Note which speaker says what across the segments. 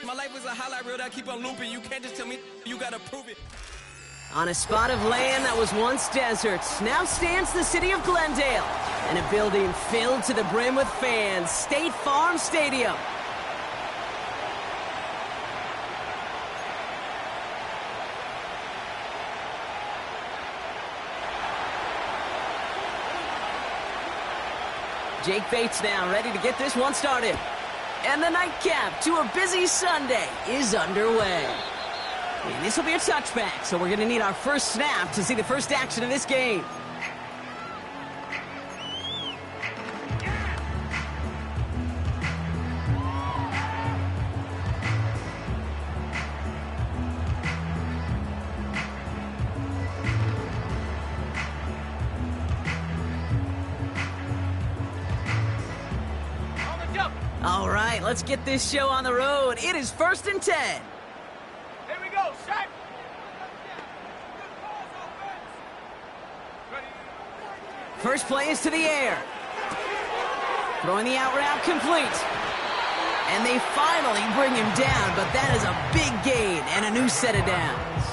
Speaker 1: My life is a highlight reel that I keep on looping. You can't just tell me you gotta prove it.
Speaker 2: On a spot of land that was once desert, now stands the city of Glendale, and a building filled to the brim with fans, State Farm Stadium. Jake Bates now ready to get this one started. And the nightcap to a busy Sunday is underway. And this will be a touchback, so we're going to need our first snap to see the first action of this game. All right, let's get this show on the road. It is 1st and 10.
Speaker 3: Here we go, set.
Speaker 2: First play is to the air. Throwing the out route complete. And they finally bring him down, but that is a big gain and a new set of downs.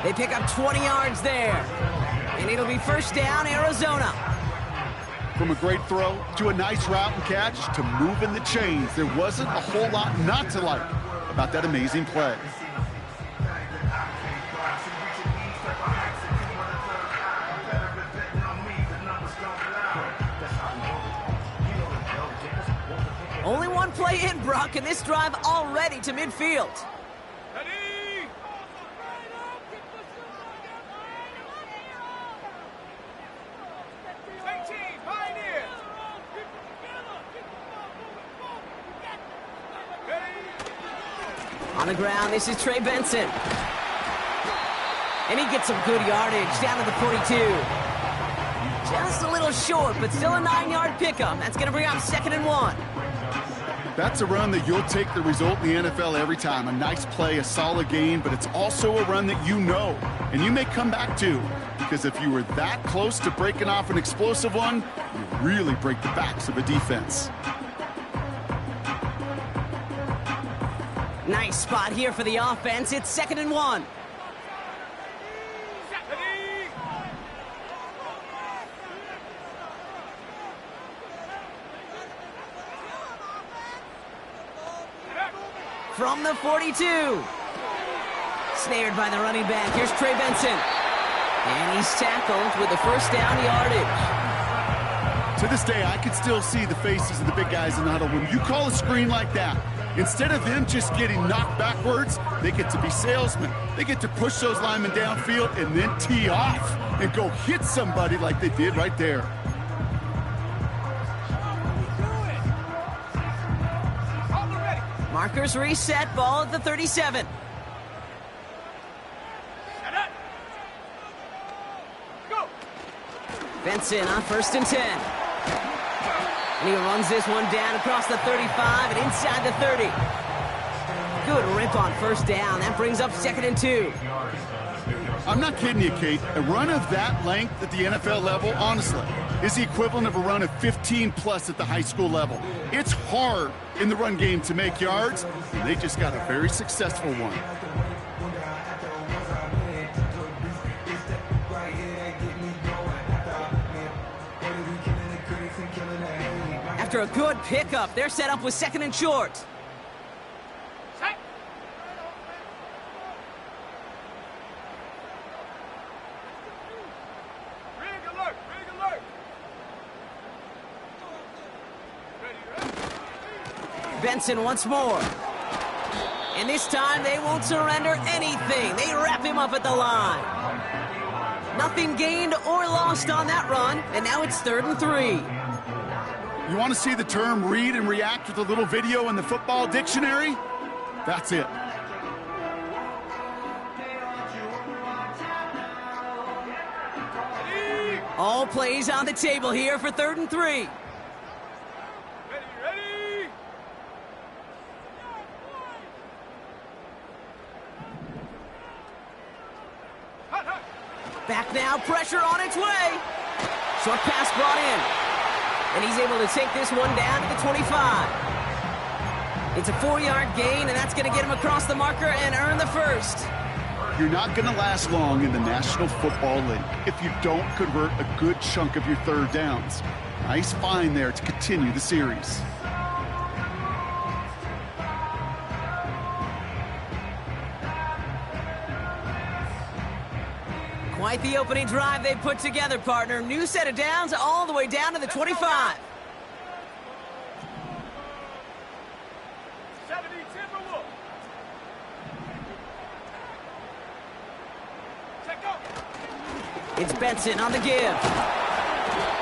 Speaker 2: They pick up 20 yards there. And it'll be first down, Arizona.
Speaker 4: From a great throw to a nice route and catch to moving the chains, there wasn't a whole lot not to like about that amazing play.
Speaker 2: Only one play in, Brock, and this drive already to midfield. On the ground, this is Trey Benson. And he gets some good yardage down to the 42. Just a little short, but still a 9-yard pickup. That's going to bring up 2nd and 1.
Speaker 4: That's a run that you'll take the result in the NFL every time. A nice play, a solid gain, but it's also a run that you know, and you may come back to. Because if you were that close to breaking off an explosive one, you really break the backs of a defense.
Speaker 2: Nice spot here for the offense. It's 2nd and 1. From the 42. Snared by the running back. Here's Trey Benson. And he's tackled with the first down yardage.
Speaker 4: To this day, I can still see the faces of the big guys in the huddle. When you call a screen like that, instead of them just getting knocked backwards, they get to be salesmen. They get to push those linemen downfield and then tee off and go hit somebody like they did right there.
Speaker 2: Markers reset, ball at the 37. Benson on 1st and 10. And he runs this one down across the 35 and inside the 30. Good rip on first down. That brings up 2nd and 2.
Speaker 4: I'm not kidding you, Kate. A run of that length at the NFL level, honestly, is the equivalent of a run of 15+ at the high school level. It's hard in the run game to make yards, and they just got a very successful one.
Speaker 2: After a good pickup, they're set up with 2nd and short. Benson once more. And this time they won't surrender anything. They wrap him up at the line. Nothing gained or lost on that run, and now it's 3rd and 3.
Speaker 4: You want to see the term read and react with a little video in the football dictionary? That's it.
Speaker 2: All plays on the table here for 3rd and 3. Back now, pressure on its way. Short pass brought in. And he's able to take this one down to the 25. It's a 4-yard gain, and that's going to get him across the marker and earn the first.
Speaker 4: You're not going to last long in the National Football League if you don't convert a good chunk of your third downs. Nice find there to continue the series.
Speaker 2: Quite the opening drive they put together, partner. New set of downs all the way down to the 25. It's Benson on the give.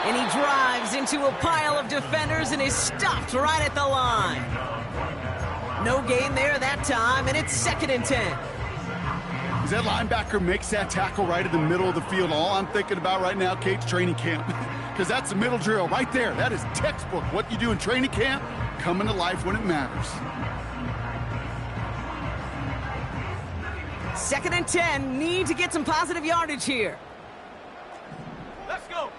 Speaker 2: And he drives into a pile of defenders and is stopped right at the line. No gain there that time, and it's 2nd and 10.
Speaker 4: As that linebacker makes that tackle right in the middle of the field, all I'm thinking about right now, Kate's training camp. Because that's the middle drill right there. That is textbook. What you do in training camp, coming to life when it matters.
Speaker 2: 2nd and 10, need to get some positive yardage here.
Speaker 3: Let's go.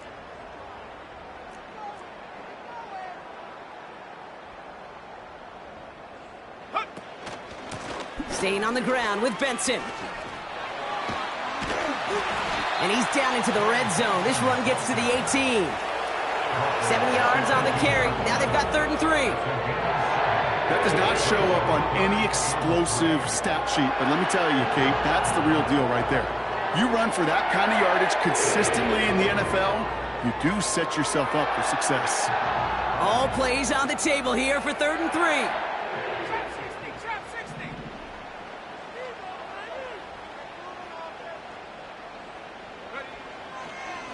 Speaker 2: Staying on the ground with Benson. And he's down into the red zone. This run gets to the 18. 7 yards on the carry. Now they've got 3rd and 3.
Speaker 4: That does not show up on any explosive stat sheet, but let me tell you, Kate, that's the real deal right there. You run for that kind of yardage consistently in the NFL, you do set yourself up for success.
Speaker 2: All plays on the table here for 3rd and 3.
Speaker 3: Trap 60, trap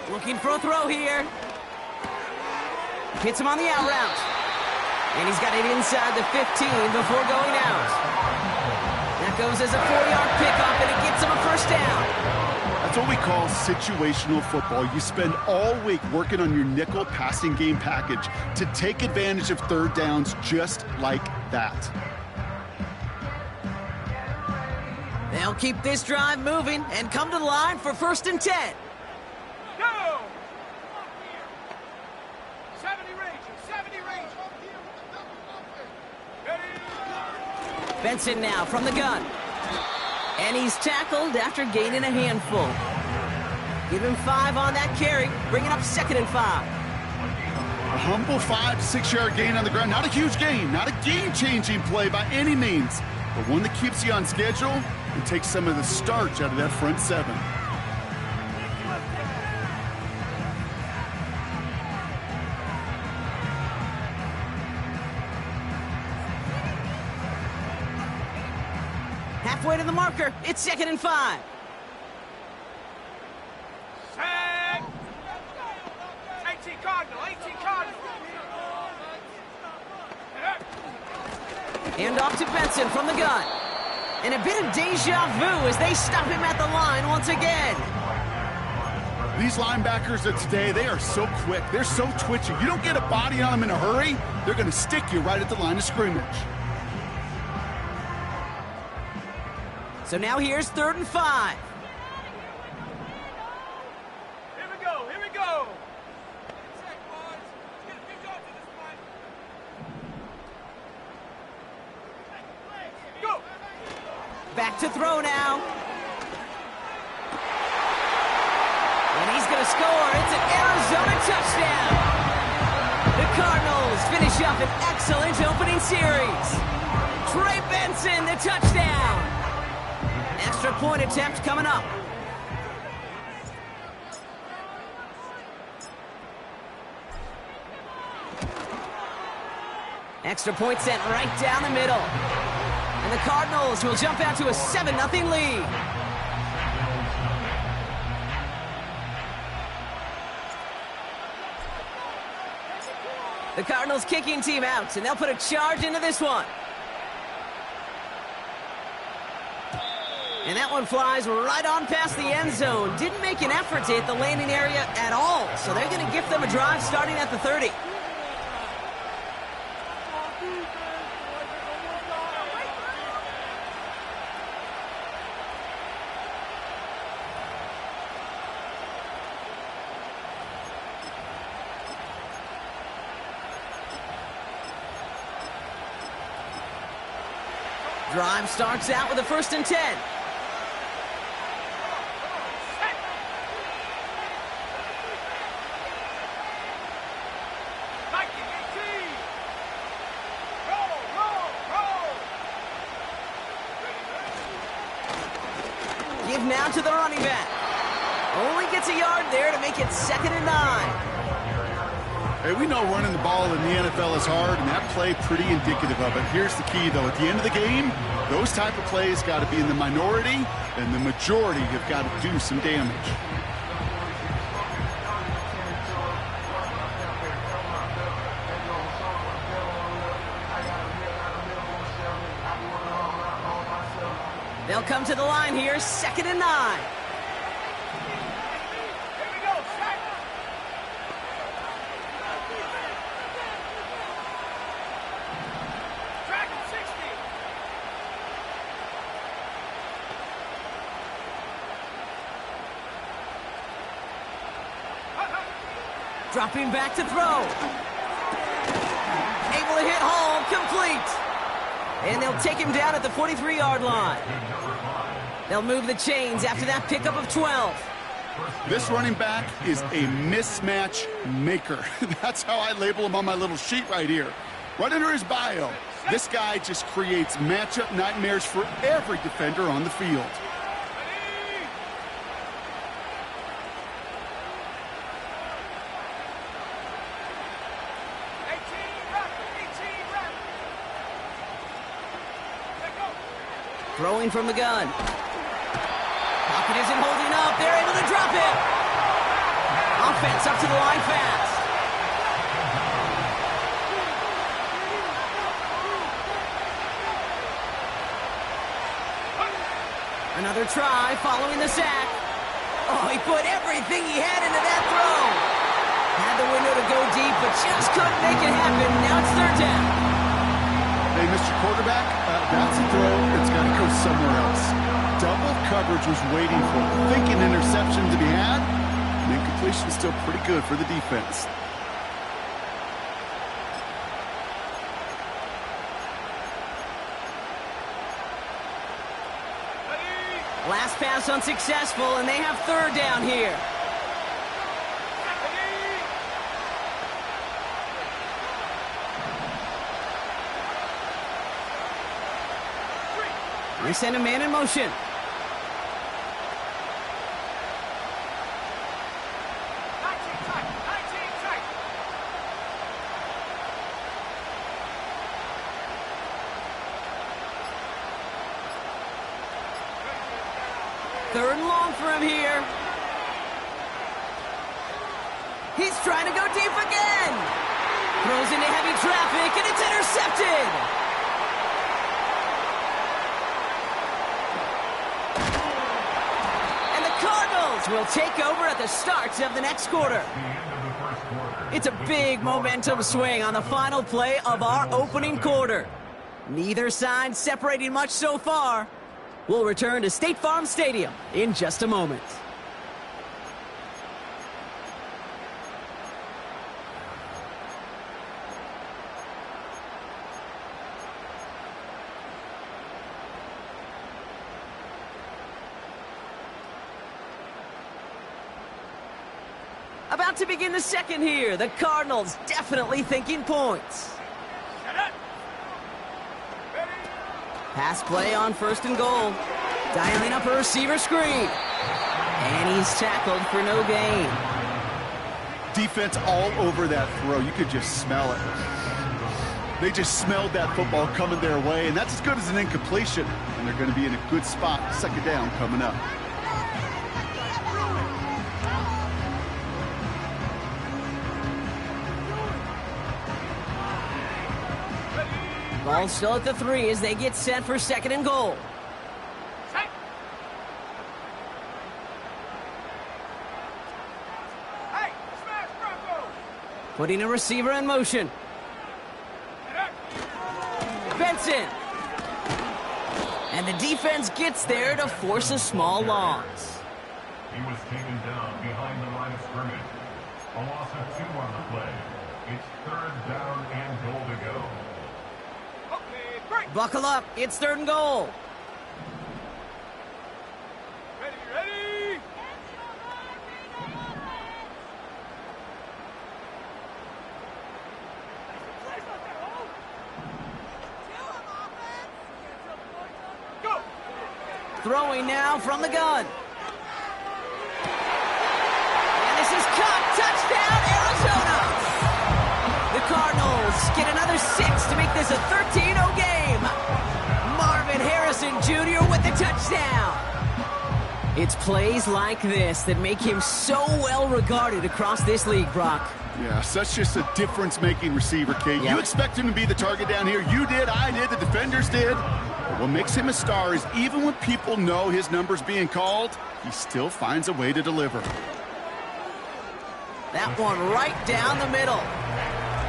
Speaker 3: 60.
Speaker 2: Looking for a throw here. Hits him on the out route. And he's got it inside the 15 before going out. That goes as a 4-yard pickup, and it gets him a first down.
Speaker 4: That's what we call situational football. You spend all week working on your nickel passing game package to take advantage of third downs just like that.
Speaker 2: They'll keep this drive moving and come to the line for 1st and 10.
Speaker 3: Go! 70 range, 70 range.
Speaker 2: Benson now from the gun. And he's tackled after gaining a handful. Give him 5 on that carry, bringing up 2nd and 5.
Speaker 4: A humble 5 to 6 yard gain on the ground. Not a huge gain, not a game-changing play by any means, but one that keeps you on schedule and takes some of the starch out of that front 7.
Speaker 2: Halfway to the marker, it's 2nd and 5.
Speaker 3: Sack! 18 Cardinal, 18 Cardinal.
Speaker 2: Hand off to Benson from the gun. And a bit of deja vu as they stop him at the line once again.
Speaker 4: These linebackers of today, they are so quick. They're so twitchy. You don't get a body on them in a hurry, they're going to stick you right at the line of scrimmage.
Speaker 2: So now here's 3rd and 5.
Speaker 3: Here we go, here we go. Go!
Speaker 2: Back to throw now. And he's going to score. It's an Arizona touchdown. The Cardinals finish up an excellent opening series. Trey Benson, the touchdown. Extra point attempt coming up. Extra point sent right down the middle. And the Cardinals will jump out to a 7-0 lead. The Cardinals kicking team out, and they'll put a charge into this one. And that one flies right on past the end zone. Didn't make an effort to hit the landing area at all. So they're going to gift them a drive starting at the 30. Drive starts out with a 1st and 10. Give now to the running back. Only gets a yard there to make it 2nd and 9.
Speaker 4: Hey, we know running the ball in the NFL is hard, and that play pretty indicative of it. Here's the key, though. At the end of the game, those type of plays got to be in the minority, and the majority have got to do some damage.
Speaker 2: They'll come to the line here, 2nd and 9. Dropping back to throw. Able to hit home, complete. And they'll take him down at the 43-yard line. They'll move the chains after that pickup of 12.
Speaker 4: This running back is a mismatch maker. That's how I label him on my little sheet right here. Right under his bio, this guy just creates matchup nightmares for every defender on the field.
Speaker 2: Throwing from the gun. Pocket isn't holding up. They're able to drop it. Offense up to the line fast. Another try following the sack. Oh, he put everything he had into that throw. Had the window to go deep, but just couldn't make it happen. Now it's 3rd down.
Speaker 4: Hey, Mr. Quarterback, that's a throw that's got to go somewhere else. Double coverage was waiting for it. Thinking interception to be had, and incompletion's still pretty good for the defense.
Speaker 2: Last pass unsuccessful, and they have 3rd down here. They send a man in motion. Third and long for him here. He's trying to go deep again. Throws into heavy traffic, and it's intercepted. Will take over at the start of the next quarter. It's a big momentum swing on the final play of our opening quarter. Neither side separating much so far. We'll return to State Farm Stadium in just a moment. About to begin the second here. The Cardinals definitely thinking points. Pass play on 1st and goal. Dialing up a receiver screen. And he's tackled for no gain.
Speaker 4: Defense all over that throw. You could just smell it. They just smelled that football coming their way, and that's as good as an incompletion. And they're going to be in a good spot. 2nd down coming up.
Speaker 2: Ball still at the 3 as they get set for 2nd and goal.
Speaker 3: Hey, smash Bronco!
Speaker 2: Putting a receiver in motion. Benson. And the defense gets there to force a small loss.
Speaker 5: He was taken down behind the line of scrimmage. A loss of 2 on the play. It's 3rd down and goal to go.
Speaker 3: Okay, break!
Speaker 2: Buckle up, it's 3rd and goal.
Speaker 3: Ready, ready! Go!
Speaker 2: Throwing now from the gun. And this is caught. Touchdown, Arizona! The Cardinals get another 6 to make this a 13-0 game. Marvin Harrison Jr. with the touchdown. It's plays like this that make him so well regarded across this league, Brock.
Speaker 4: Yeah, such just a difference-making receiver, Kate.
Speaker 2: Yeah.
Speaker 4: You expect him to be the target down here. You did, I did, the defenders did. But what makes him a star is even when people know his number's being called, he still finds a way to deliver.
Speaker 2: That one right down the middle.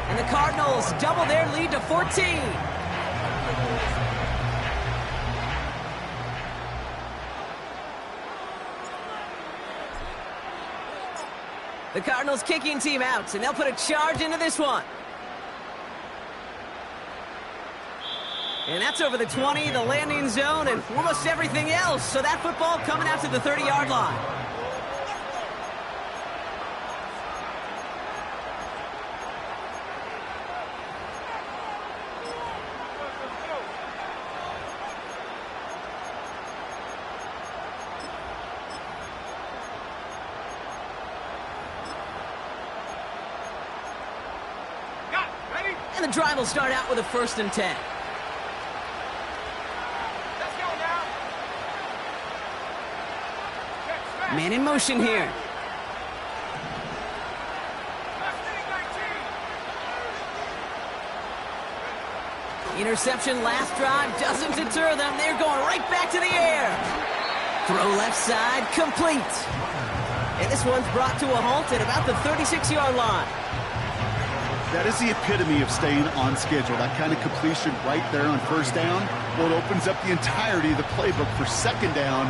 Speaker 2: And the Cardinals double their lead to 14. The Cardinals kicking team out, and they'll put a charge into this one. And that's over the 20, the landing zone, and almost everything else. So that football coming out to the 30-yard line.
Speaker 3: Got it, ready?
Speaker 2: And the drive will start out with a 1st and 10.
Speaker 3: Let's go now! Check, smash.
Speaker 2: Man in motion here.
Speaker 3: Last lead, 19.
Speaker 2: Interception last drive doesn't deter them. They're going right back to the air. Throw left side, complete. And this one's brought to a halt at about the 36-yard line.
Speaker 4: That is the epitome of staying on schedule. That kind of completion right there on 1st down. Well, it opens up the entirety of the playbook for 2nd down.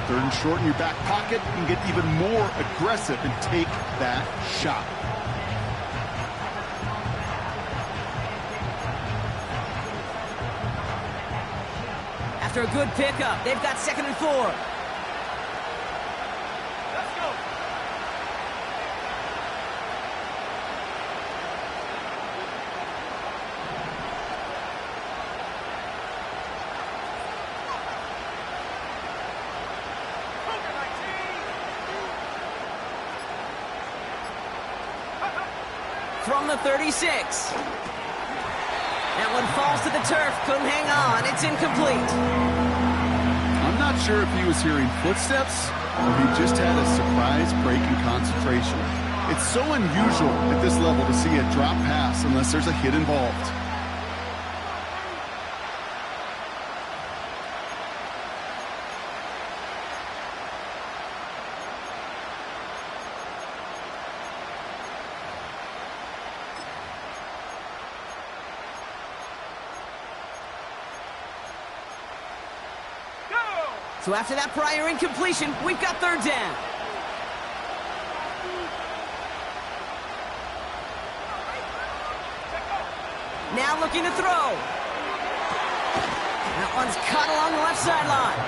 Speaker 4: 3rd and short in your back pocket. You can get even more aggressive and take that shot.
Speaker 2: After a good pickup, they've got 2nd and 4.
Speaker 3: Let's go! Poker 19!
Speaker 2: From the 36. That one falls to the turf. Couldn't hang on. It's incomplete.
Speaker 4: I'm not sure if he was hearing footsteps or he just had a surprise break in concentration. It's so unusual at this level to see a drop pass unless there's a hit involved.
Speaker 2: So after that prior incompletion, we've got 3rd down. Now looking to throw. That one's caught along the left sideline.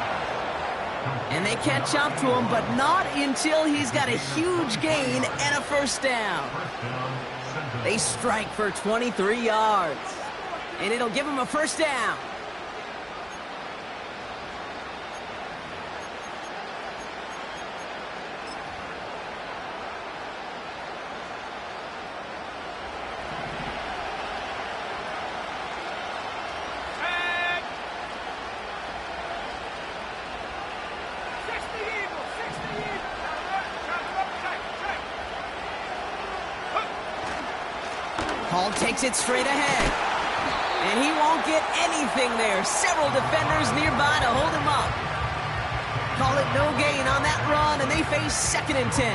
Speaker 2: And they catch up to him, but not until he's got a huge gain and a 1st down. They strike for 23 yards. And it'll give him a 1st down.
Speaker 3: Tag! 60 Eagles! 60 Eagles! Check!
Speaker 2: Hall takes it straight ahead. And he won't get anything there. Several defenders nearby to hold him up. Call it no gain on that run, and they face 2nd and 10.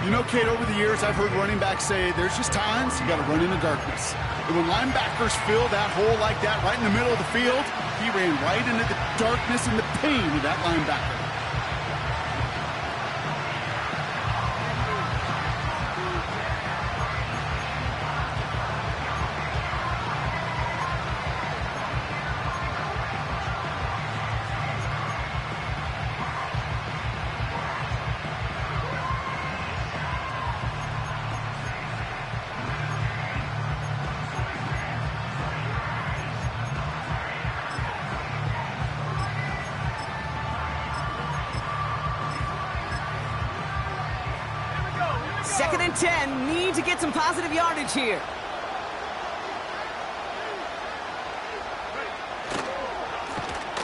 Speaker 4: You know, Kate, over the years, I've heard running backs say there's just times you got to run in the darkness. And when linebackers fill that hole like that right in the middle of the field, he ran right into the darkness and the pain of that linebacker.
Speaker 2: 2nd and 10. Need to get some positive yardage here.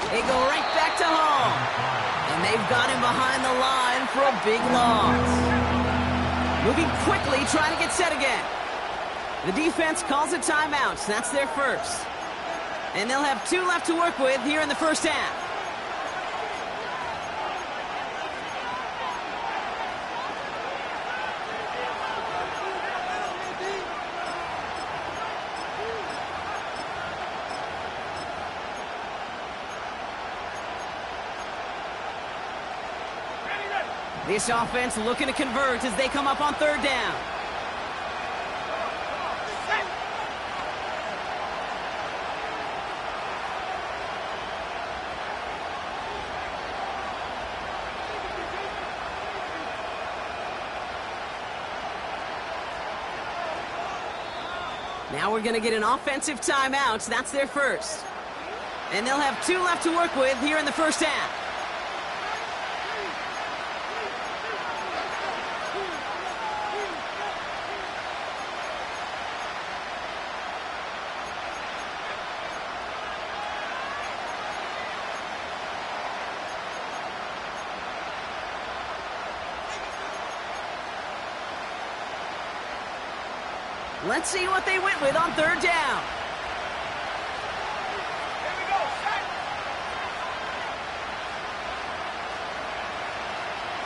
Speaker 2: They go right back to home. And they've got him behind the line for a big loss. Moving quickly, trying to get set again. The defense calls a timeout. That's their first. And they'll have 2 left to work with here in the first half. This offense looking to convert as they come up on 3rd down. Now we're going to get an offensive timeout. That's their first. And they'll have 2 left to work with here in the first half. Let's see what they went with on 3rd down.
Speaker 3: Here we go, set.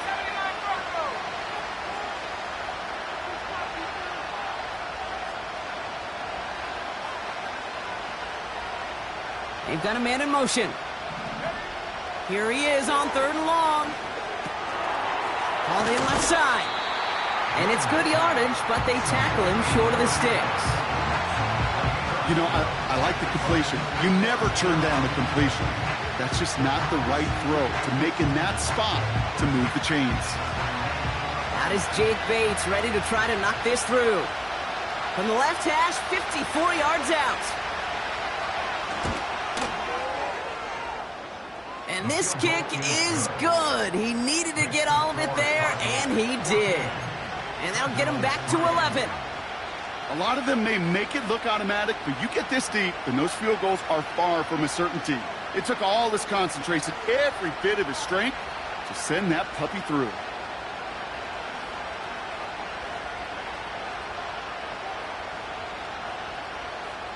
Speaker 3: 79 Broncos.
Speaker 2: They've got a man in motion. Here he is on 3rd and long. Called in left side. And it's good yardage, but they tackle him short of the sticks.
Speaker 4: You know, I like the completion. You never turn down a completion. That's just not the right throw to make in that spot to move the chains.
Speaker 2: Out is Jake Bates, ready to try to knock this through. From the left hash, 54 yards out. And this kick is good. He needed to get all of it there, and he did. And that'll get him back to 11.
Speaker 4: A lot of them may make it look automatic, but you get this deep, and those field goals are far from a certainty. It took all his concentration, every bit of his strength, to send that puppy through.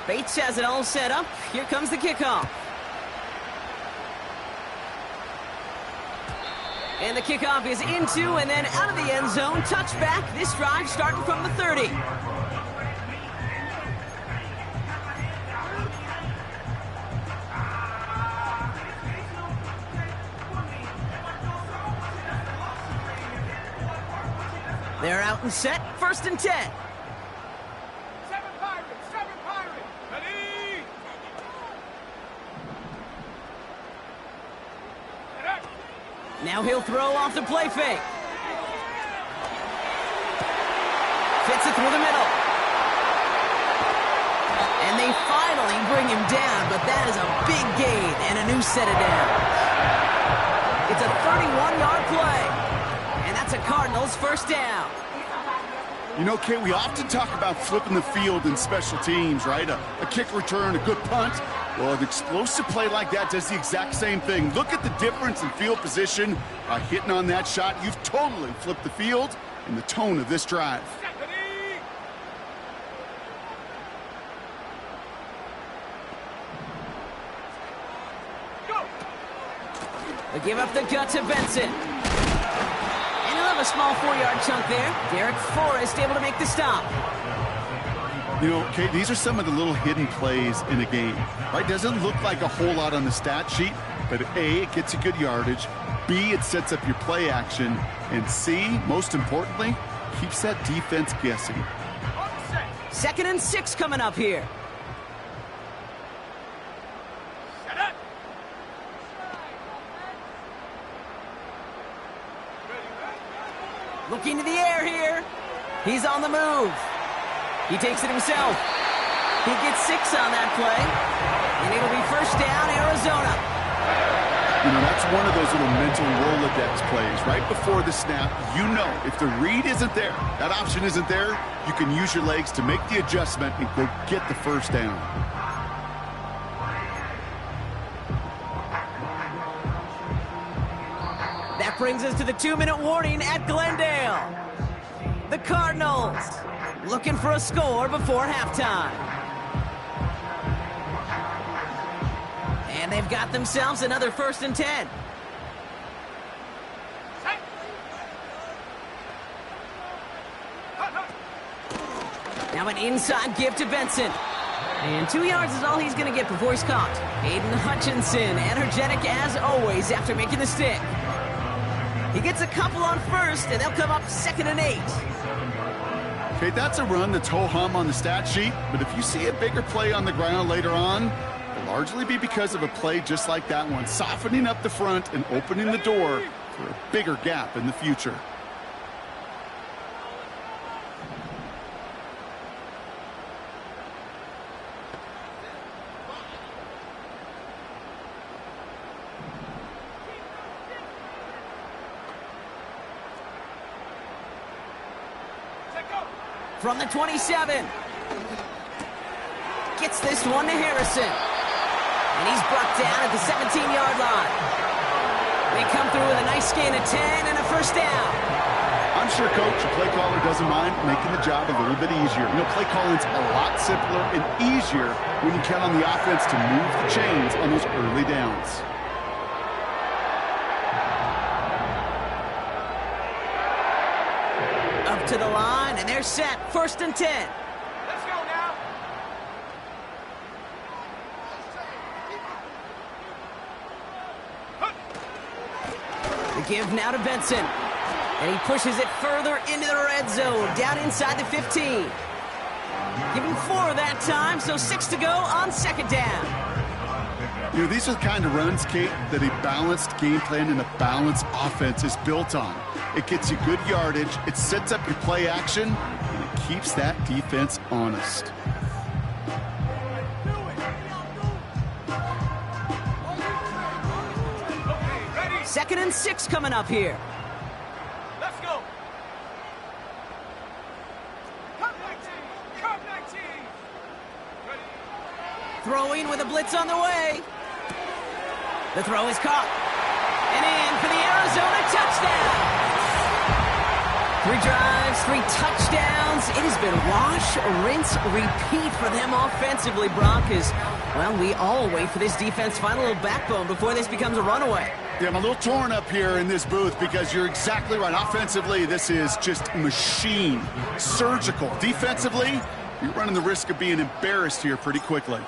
Speaker 2: Bates has it all set up. Here comes the kickoff. And the kickoff is into and then out of the end zone. Touchback. This drive starting from the 30. They're out and set. 1st and 10.
Speaker 3: 7 Pirates, 7 Pirates. Ready. Set up.
Speaker 2: Now he'll throw off the play fake. Fits it through the middle. And they finally bring him down, but that is a big gain and a new set of downs. It's a 31-yard play. And that's a Cardinals 1st down.
Speaker 4: You know, Kate, we often talk about flipping the field in special teams, right? A kick return, a good punt. Well, an explosive play like that does the exact same thing. Look at the difference in field position. By hitting on that shot, you've totally flipped the field and the tone of this drive.
Speaker 3: Ready. Go.
Speaker 2: They give up the gut to Benson. And he'll have a small 4-yard chunk there. Derek Forrest able to make the stop.
Speaker 4: You know, Kate, these are some of the little hidden plays in a game, right? Doesn't look like a whole lot on the stat sheet, but A, it gets you good yardage. B, it sets up your play action. And C, most importantly, keeps that defense guessing.
Speaker 3: Set.
Speaker 2: 2nd and 6 coming up here.
Speaker 3: Set up.
Speaker 2: Looking to the air here. He's on the move. He takes it himself. He gets 6 on that play. And it'll be 1st down, Arizona.
Speaker 4: You know, that's one of those little mental Rolodex plays. Right before the snap, you know if the read isn't there, that option isn't there, you can use your legs to make the adjustment and go get the first down.
Speaker 2: That brings us to the 2-minute warning at Glendale. The Cardinals looking for a score before halftime. And they've got themselves another 1st and 10. Now an inside give to Benson. And 2 yards is all he's going to get before he's caught. Aiden Hutchinson, energetic as always after making the stick. He gets a couple on 1st, and they'll come up 2nd and 8.
Speaker 4: Okay, that's a run that's ho-hum on the stat sheet, but if you see a bigger play on the ground later on, it'll largely be because of a play just like that one, softening up the front and opening the door for a bigger gap in the future.
Speaker 2: From the 27. Gets this one to Harrison. And he's brought down at the 17-yard line. They come through with a nice gain of 10 and a 1st down.
Speaker 4: I'm sure, Coach, the play caller doesn't mind making the job a little bit easier. You know, play calling's a lot simpler and easier when you count on the offense to move the chains on those early downs.
Speaker 2: Up to the line, and they're set. 1st and 10.
Speaker 3: Let's go now.
Speaker 2: The give now to Benson. And he pushes it further into the red zone, down inside the 15. Give him 4 that time, so 6 to go on 2nd down.
Speaker 4: You know, these are the kind of runs, Kate, that a balanced game plan and a balanced offense is built on. It gets you good yardage, it sets up your play action, and it keeps that defense honest.
Speaker 3: Okay, ready?
Speaker 2: 2nd and 6 coming up here.
Speaker 3: Let's go. Come 19. Come 19. Ready?
Speaker 2: Throwing with a blitz on the way. The throw is caught. And in for the Arizona touchdown. 3 drives, 3 touchdowns. It has been wash, rinse, repeat for them offensively, Brock, as, well, we all wait for this defense to find a little backbone before this becomes a runaway.
Speaker 4: Yeah, I'm a little torn up here in this booth because you're exactly right. Offensively, this is just machine, surgical. Defensively, you're running the risk of being embarrassed here pretty quickly.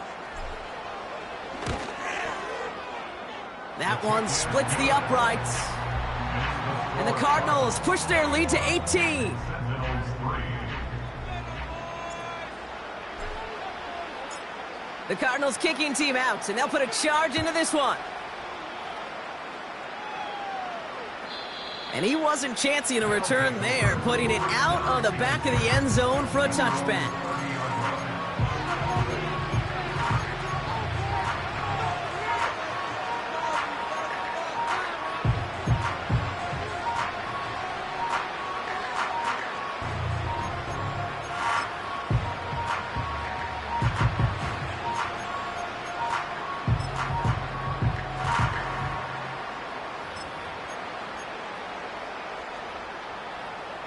Speaker 2: That one splits the uprights. And the Cardinals push their lead to 18. The Cardinals kicking team out, and they'll put a charge into this one. And he wasn't chancing a return there, putting it out on the back of the end zone for a touchback.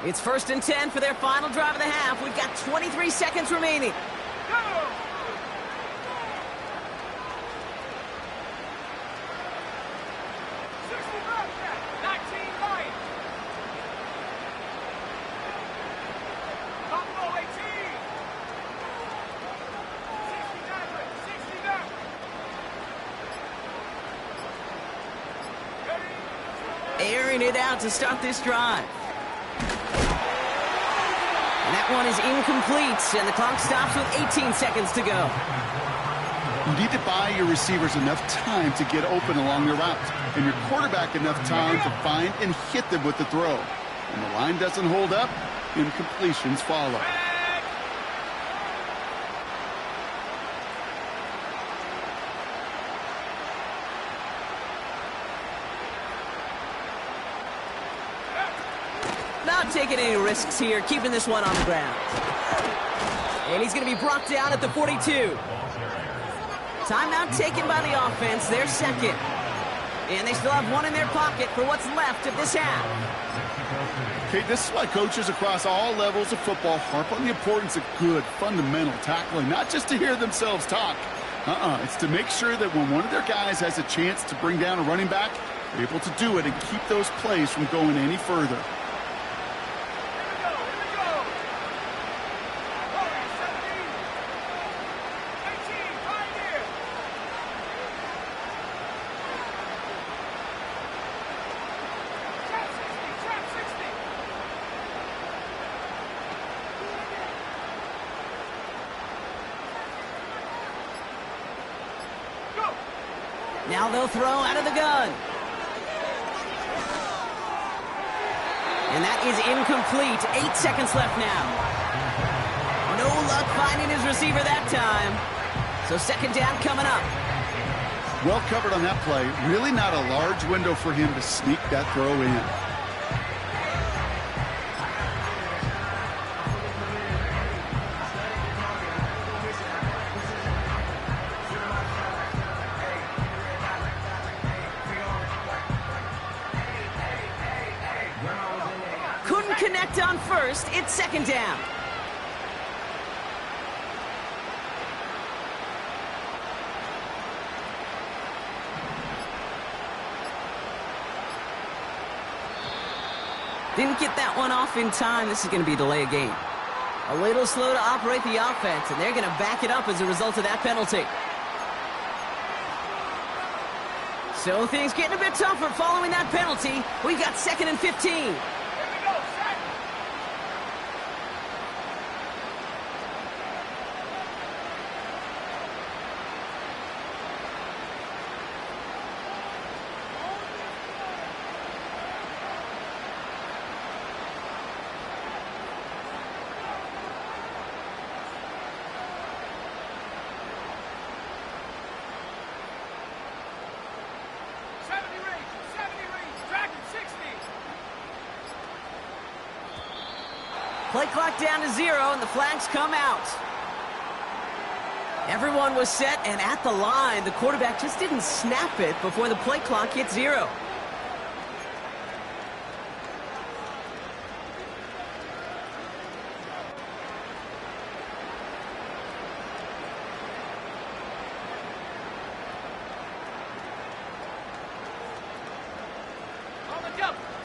Speaker 2: It's 1st and 10 for their final drive of the half. We've got 23 seconds remaining.
Speaker 3: Go!
Speaker 2: Airing it out to start this drive. And that one is incomplete, and the clock stops with 18 seconds to go.
Speaker 4: You need to buy your receivers enough time to get open along their route, and your quarterback enough time to find and hit them with the throw. When the line doesn't hold up, incompletions follow.
Speaker 2: not taking any risks here, keeping this one on the ground. And he's going to be brought down at the 42. Timeout taken by the offense, their second. And they still have one in their pocket for what's left of this half.
Speaker 4: Okay, this is why coaches across all levels of football harp on the importance of good, fundamental tackling, not just to hear themselves talk. It's to make sure that when one of their guys has a chance to bring down a running back, they're able to do it and keep those plays from going any further.
Speaker 2: Now they'll throw out of the gun. And that is incomplete. 8 seconds left now. No luck finding his receiver that time. So second down coming up.
Speaker 4: Well covered on that play. Really not a large window for him to sneak that throw in.
Speaker 2: Connect on first, it's second down. Didn't get that one off in time. This is going to be a delay of game. A little slow to operate the offense, and they're going to back it up as a result of that penalty. So things getting a bit tougher following that penalty. We got 2nd and 15. Play clock down to 0, and the flags come out. Everyone was set and at the line. The quarterback just didn't snap it before the play clock hit 0.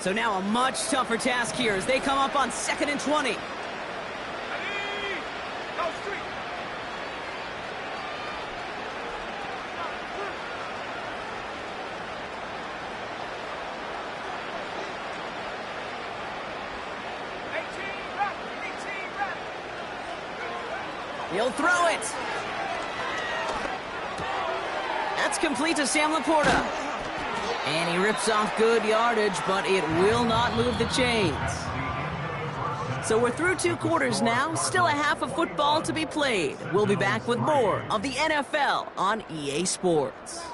Speaker 2: So now a much tougher task here as they come up on 2nd and 20. He'll throw it. That's complete to Sam Laporta. And he rips off good yardage, but it will not move the chains. So we're through 2 quarters now, still a half of football to be played. We'll be back with more of the NFL on EA Sports.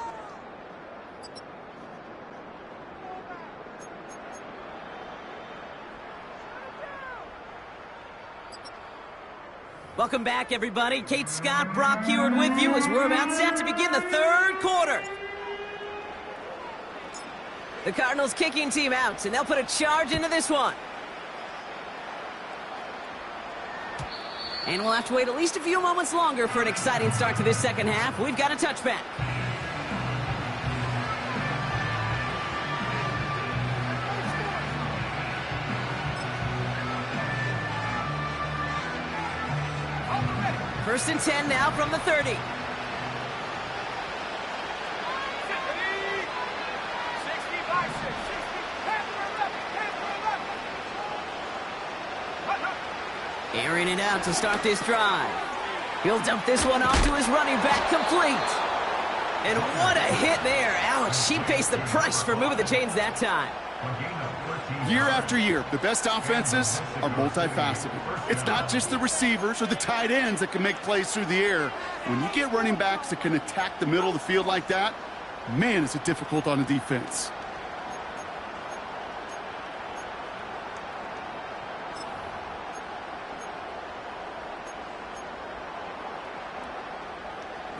Speaker 2: Welcome back, everybody. Kate Scott, Brock Heward with you as we're about set to begin the 3rd quarter. The Cardinals kicking team out, and they'll put a charge into this one. And we'll have to wait at least a few moments longer for an exciting start to this second half. We've got a touchback. First and 10 now from the 30. Airing it out to start this drive. He'll dump this one off to his running back, complete. And what a hit there. Alex, she pays the price for moving the chains that time.
Speaker 4: Year after year, the best offenses are multifaceted. It's not just the receivers or the tight ends that can make plays through the air. When you get running backs that can attack the middle of the field like that, man, is it difficult on a defense.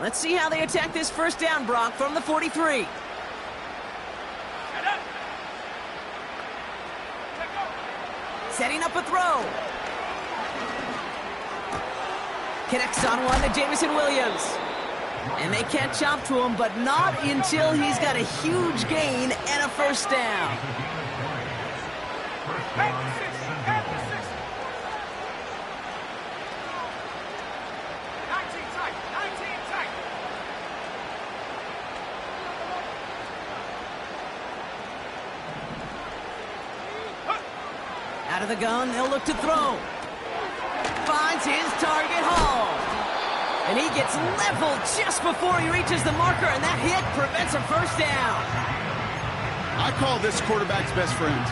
Speaker 2: Let's see how they attack this first down, Brock, from the 43. Setting up a throw. Connects on one to Jamison Williams. And they catch up to him, but not until he's got a huge gain and a first down. Out of the gun, they'll look to throw. Finds his target, Hall. And he gets leveled just before he reaches the marker, and that hit prevents a first down.
Speaker 4: I call this quarterback's best friend.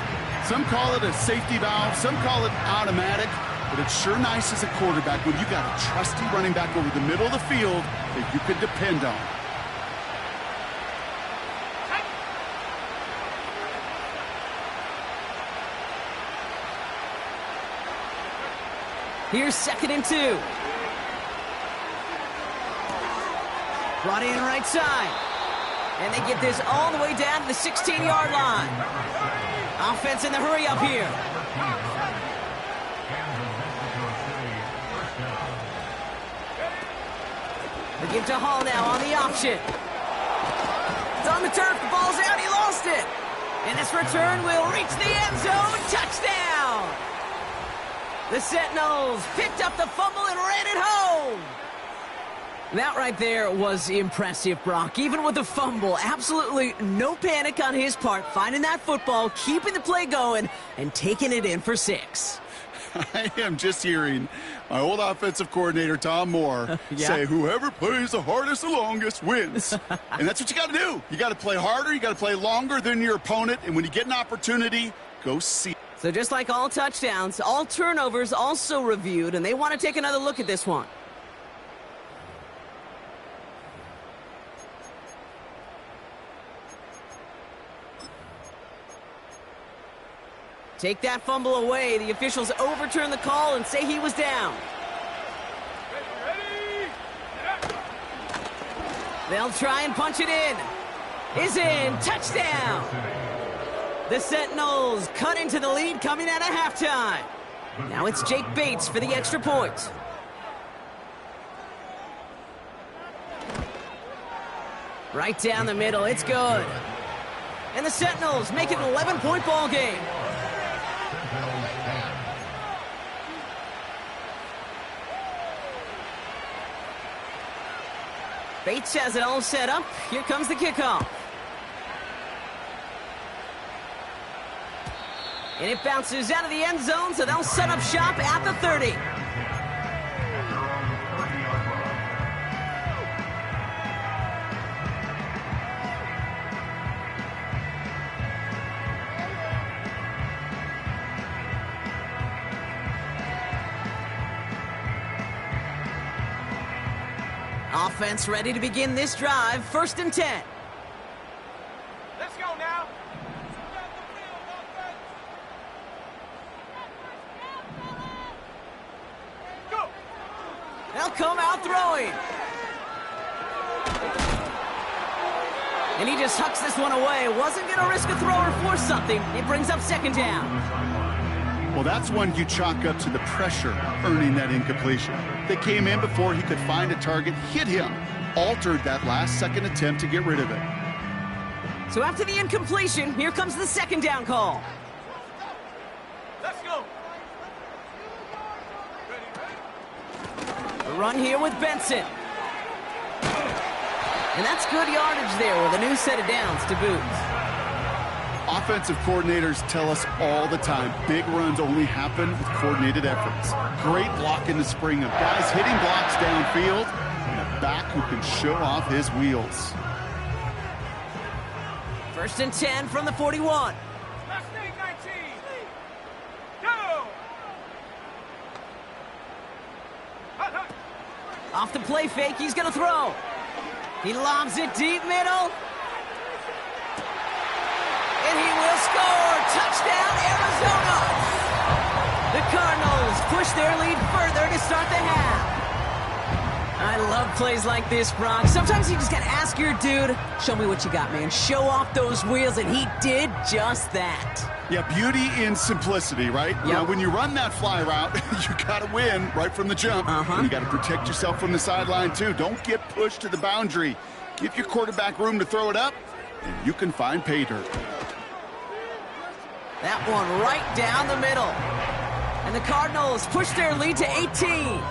Speaker 4: Some call it a safety valve, some call it automatic, but it's sure nice as a quarterback when you got a trusty running back over the middle of the field that you can depend on.
Speaker 2: Here's 2nd and 2. Brought in right side. And they get this all the way down to the 16-yard line. Offense in the hurry up here. They give to Hall now on the option. It's on the turf. The ball's out. He lost it. And this return will reach the end zone. Touchdown! The Sentinels picked up the fumble and ran it home. That right there was impressive, Brock. Even with the fumble, absolutely no panic on his part. Finding that football, keeping the play going, and taking it in for 6.
Speaker 4: I am just hearing my old offensive coordinator, Tom Moore, say, whoever plays the hardest the longest wins. And that's what you got to do. You got to play harder. You got to play longer than your opponent. And when you get an opportunity, go see.
Speaker 2: So just like all touchdowns, all turnovers also reviewed, and they want to take another look at this one. Take that fumble away. The officials overturn the call and say he was down. They'll try and punch it in. Is in. Touchdown. The Sentinels cut into the lead coming out of halftime. Now it's Jake Bates for the extra point. Right down the middle. It's good. And the Sentinels make it an 11-point ball game. Bates has it all set up. Here comes the kickoff. And it bounces out of the end zone, so they'll set up shop at the 30. Offense ready to begin this drive. 1st and 10.
Speaker 3: Let's go now. Go.
Speaker 2: They'll come out throwing. And he just hucks this one away. Wasn't going to risk a throw or force something. It brings up 2nd down.
Speaker 4: Well, that's one you chalk up to the pressure earning that incompletion. They came in before he could find a target, hit him, altered that last-second attempt to get rid of it.
Speaker 2: So after the incompletion, here comes the 2nd down call.
Speaker 3: Let's go.
Speaker 2: The run here with Benson. And that's good yardage there with a new set of downs to boot.
Speaker 4: Offensive coordinators tell us all the time, big runs only happen with coordinated efforts. Great block in the spring of guys hitting blocks downfield, and a back who can show off his wheels.
Speaker 2: 1st and 10 from the 41.
Speaker 3: Let's take 19. Go. Hut, hut.
Speaker 2: Off the play fake, he's going to throw. He lobs it deep middle. And he will score. Touchdown, Arizona. The Cardinals push their lead further to start the half. I love plays like this, Brock. Sometimes you just gotta ask your dude, show me what you got, man. Show off those wheels, and he did just that.
Speaker 4: Yeah, beauty in simplicity, right?
Speaker 2: Yep.
Speaker 4: Now, when you run that fly route, you got to win right from the jump. And you got to protect yourself from the sideline, too. Don't get pushed to the boundary. Give your quarterback room to throw it up, and you can find pay dirt.
Speaker 2: That one right down the middle. And the Cardinals push their lead to 18.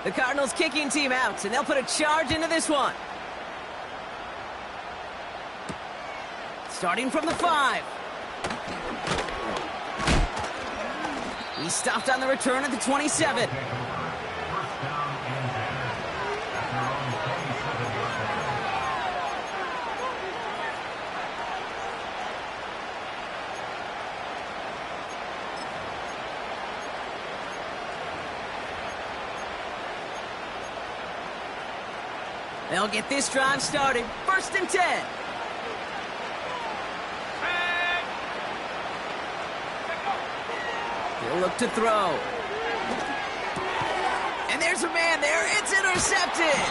Speaker 2: The Cardinals kicking team out, and they'll put a charge into this one. Starting from the 5. He stopped on the return at the 27. They'll get this drive started. 1st and 10. He'll look to throw. And there's a man there. It's intercepted.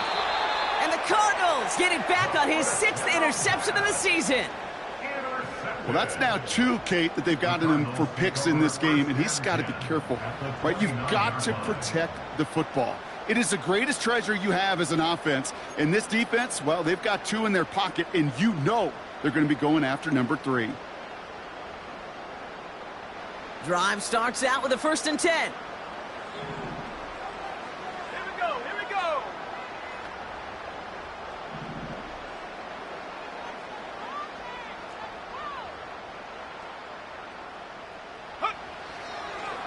Speaker 2: And the Cardinals get it back on his 6th interception of the season.
Speaker 4: Well, that's now 2, Kate, that they've gotten him for picks in this game, and he's got to be careful, right? You've got to protect the football. It is the greatest treasure you have as an offense. And this defense, well, they've got 2 in their pocket, and you know they're going to be going after number 3.
Speaker 2: Drive starts out with a 1st and 10.
Speaker 3: Here we go, here we go.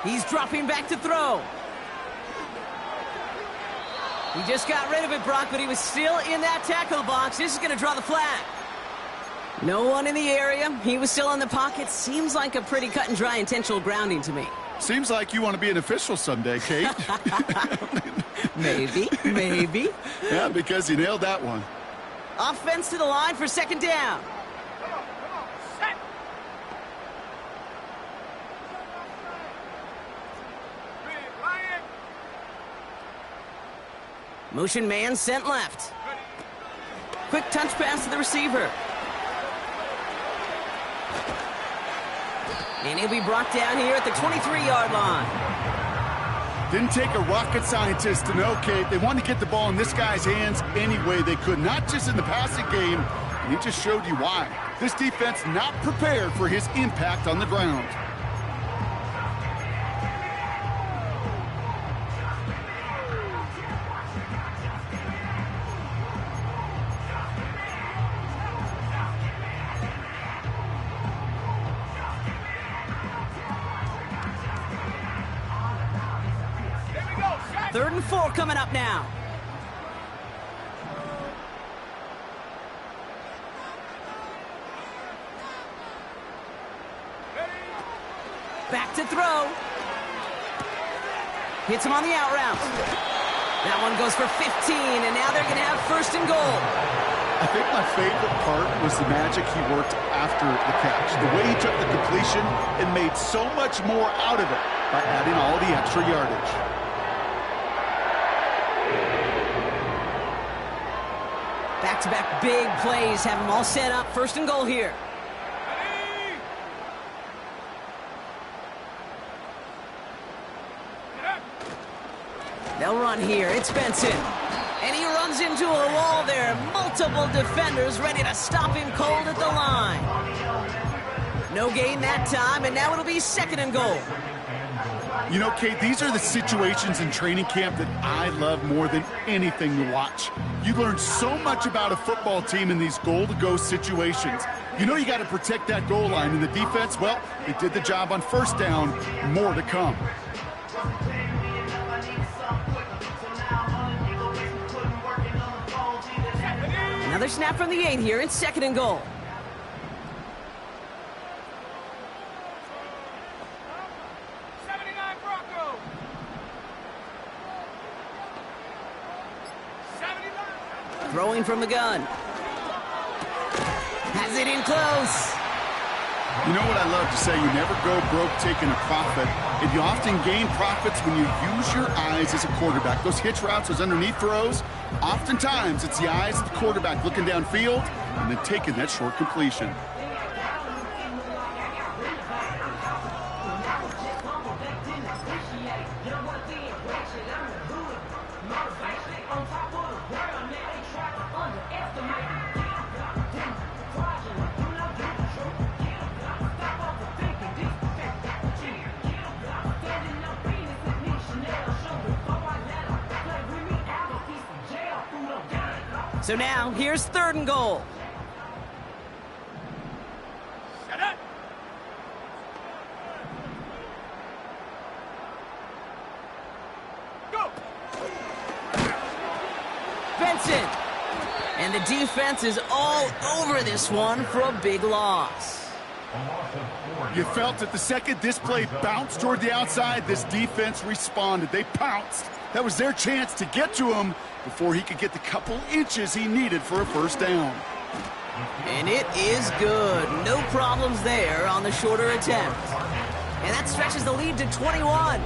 Speaker 2: He's dropping back to throw. He just got rid of it, Brock, but he was still in that tackle box. This is going to draw the flag. No one in the area. He was still in the pocket. Seems like a pretty cut and dry intentional grounding to me.
Speaker 4: Seems like you want to be an official someday, Kate.
Speaker 2: Maybe.
Speaker 4: Yeah, because you nailed that one.
Speaker 2: Offense to the line for 2nd down.
Speaker 3: Come on, set. Big Lion.
Speaker 2: Motion man sent left. Quick touch pass to the receiver. And he'll be brought down here at the 23-yard line.
Speaker 4: Didn't take a rocket scientist to know, Kate. They wanted to get the ball in this guy's hands any way they could, not just in the passing game. And he just showed you why. This defense not prepared for his impact on the ground.
Speaker 3: Here we go, set.
Speaker 2: 3rd and 4 coming up now. Back to throw. Hits him on the out route. That one goes for 15, and now they're going to have 1st and goal.
Speaker 4: I think my favorite part was the magic he worked after the catch. The way he took the completion and made so much more out of it by adding all the extra yardage.
Speaker 2: Back-to-back big plays have them all set up. 1st and goal here.
Speaker 3: Ready. Get up.
Speaker 2: They'll run here. It's Benson. And he runs into a wall there. Multiple defenders ready to stop him cold at the line. No gain that time, and now it'll be 2nd and goal.
Speaker 4: You know, Kate, these are the situations in training camp that I love more than anything to watch. You learn so much about a football team in these goal-to-go situations. You know you got to protect that goal line, and the defense, well, they did the job on 1st down. More to come.
Speaker 2: Another snap from the 8 here. It's 2nd and goal. Throwing from the gun. Has Has it in close.
Speaker 4: You know what I love to say? You never go broke taking a profit. And you often gain profits when you use your eyes as a quarterback. Those hitch routes, those underneath throws, oftentimes it's the eyes of the quarterback looking downfield and then taking that short completion.
Speaker 2: So now, here's 3rd and goal.
Speaker 3: Set up. Go.
Speaker 2: Benson. And the defense is all over this one for a big loss.
Speaker 4: You felt that the second this play bounced toward the outside, this defense responded. They pounced. That was their chance to get to him before he could get the couple inches he needed for a first down.
Speaker 2: And it is good. No problems there on the shorter attempt. And that stretches the lead to 21.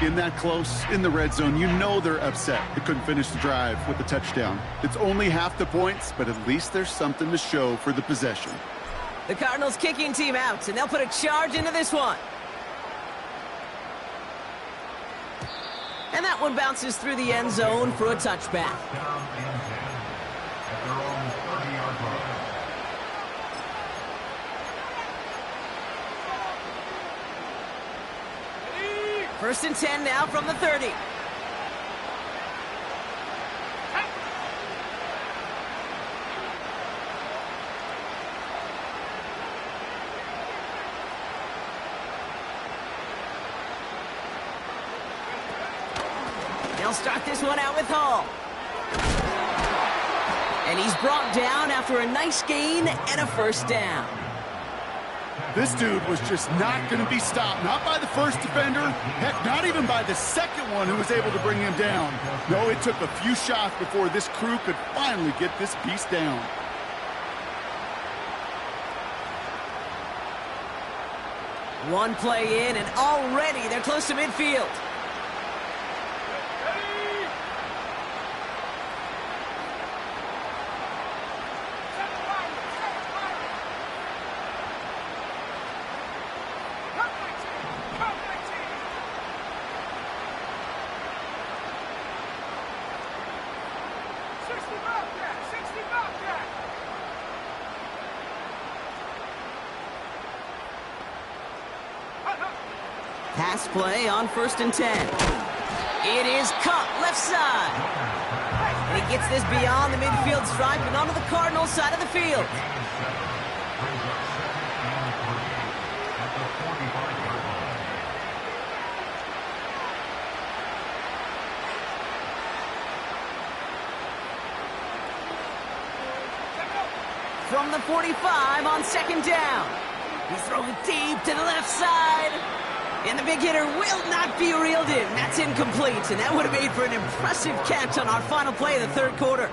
Speaker 4: In that close, in the red zone, you know they're upset. They couldn't finish the drive with a touchdown. It's only half the points, but at least there's something to show for the possession.
Speaker 2: The Cardinals kicking team out, and they'll put a charge into this one. And that one bounces through the end zone for a touchback. First and 10 now from the 30. They'll start this one out with Hall. And he's brought down after a nice gain and a first down.
Speaker 4: This dude was just not going to be stopped. Not by the first defender. Heck, not even by the second one who was able to bring him down. No, it took a few shots before this crew could finally get this piece down.
Speaker 2: One play in, and already they're close to midfield. Pass play on first and 10. It is caught left side. And he gets this beyond the midfield stripe and onto the Cardinals side of the field. From the 45 on second down. He's throwing deep to the left side. And the big hitter will not be reeled in. That's incomplete, and that would have made for an impressive catch on our final play of the third quarter.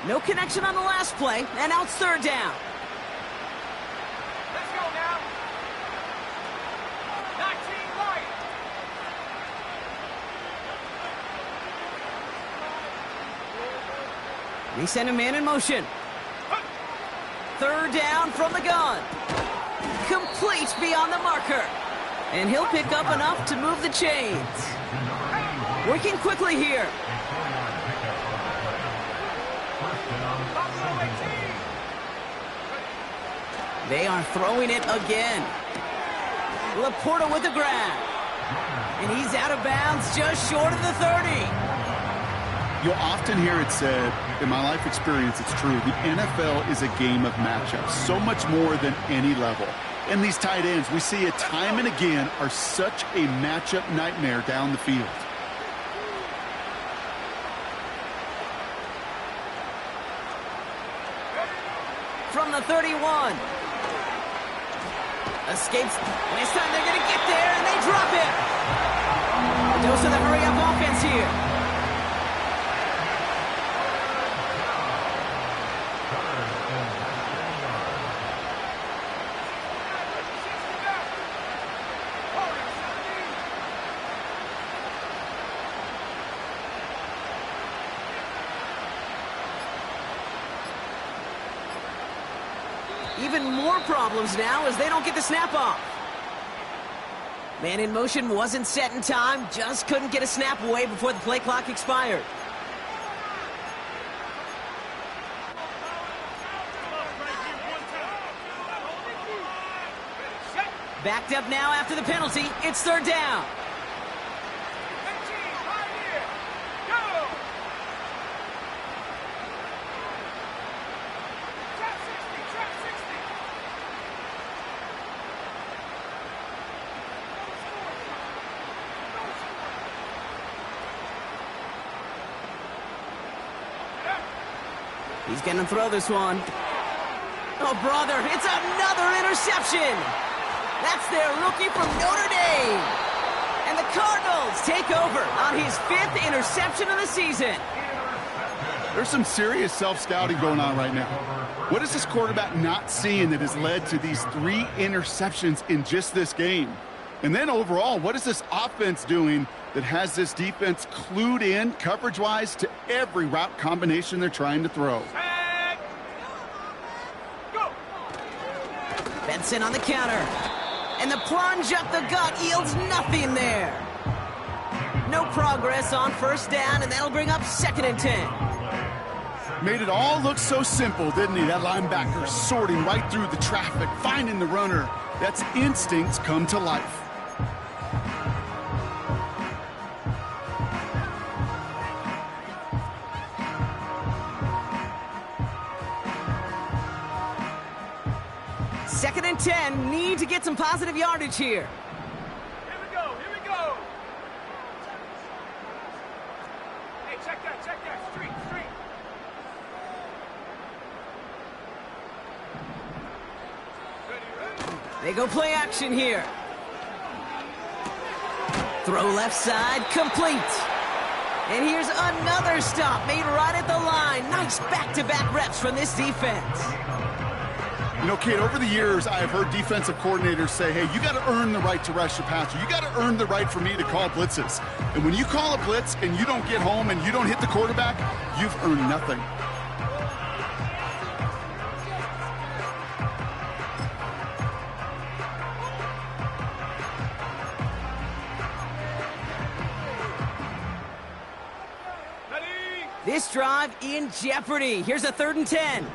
Speaker 2: No connection on the last play, and now it's third down.
Speaker 3: Let's go now. 19 right.
Speaker 2: They send a man in motion. Third down from the gun. Complete beyond the marker. And he'll pick up enough to move the chains. Working quickly here. They are throwing it again. Laporta with the grab. And he's out of bounds just short of the 30.
Speaker 4: You'll often hear it said, in my life experience, it's true, the NFL is a game of matchups, so much more than any level. And these tight ends, we see it time and again, are such a matchup nightmare down the field.
Speaker 2: 31. Escapes. This time they're going to get there, and they drop it. A dose of the hurry-up offense here. Even more problems now as they don't get the snap off. Man in motion wasn't set in time, just couldn't get a snap away before the play clock expired. Backed up now after the penalty, it's third down. He's going to throw this one. Oh, brother, it's another interception. That's their rookie from Notre Dame. And the Cardinals take over on his 5th interception of the season.
Speaker 4: There's some serious self-scouting going on right now. What is this quarterback not seeing that has led to these 3 interceptions in just this game? And then overall, what is this offense doing that has this defense clued in coverage-wise to every route combination they're trying to throw?
Speaker 2: Benson on the counter. And the plunge up the gut yields nothing there. No progress on first down, and that'll bring up 2nd and 10.
Speaker 4: Made it all look so simple, didn't he? That linebacker sorting right through the traffic, finding the runner. That's instincts come to life.
Speaker 2: Second and 10, need to get some positive yardage here.
Speaker 3: Here we go. Hey, check that, street. Ready.
Speaker 2: They go play action here. Throw left side, complete. And here's another stop made right at the line. Nice back-to-back reps from this defense.
Speaker 4: You know, Kate, over the years, I have heard defensive coordinators say, hey, you got to earn the right to rush your passer. You got to earn the right for me to call blitzes. And when you call a blitz and you don't get home and you don't hit the quarterback, you've earned nothing.
Speaker 2: This drive in jeopardy. Here's a 3rd and 10.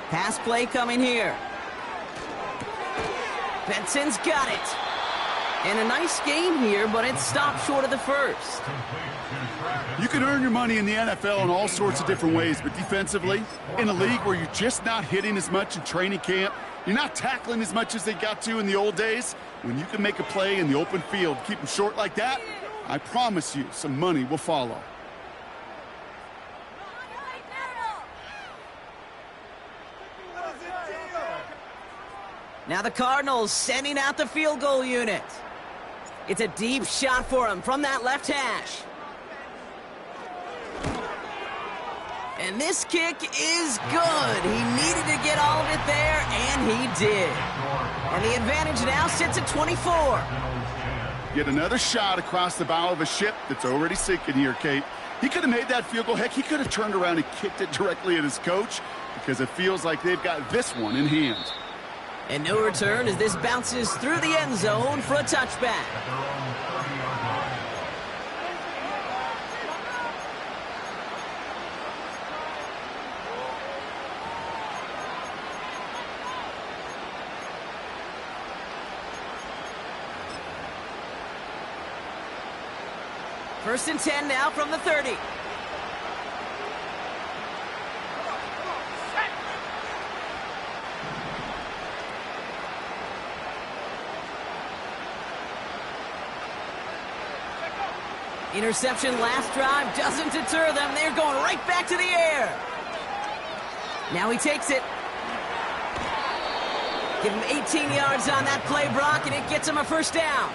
Speaker 2: Pass play coming here. Benson's got it. And a nice game here, but it stopped short of the first.
Speaker 4: You can earn your money in the NFL in all sorts of different ways, but defensively, in a league where you're just not hitting as much in training camp, you're not tackling as much as they got to in the old days, when you can make a play in the open field, keep them short like that, I promise you some money will follow.
Speaker 2: Now the Cardinals sending out the field goal unit. It's a deep shot for him from that left hash. And this kick is good. He needed to get all of it there, and he did. And the advantage now sits at 24.
Speaker 4: Yet another shot across the bow of a ship that's already sinking here, Kate. He could have made that field goal. Heck, he could have turned around and kicked it directly at his coach because it feels like they've got this one in hand.
Speaker 2: And no return as this bounces through the end zone for a touchback. First and 10 now from the 30. Interception last drive doesn't deter them. They're going right back to the air. Now he takes it. Give him 18 yards on that play, Brock, and it gets him a first down.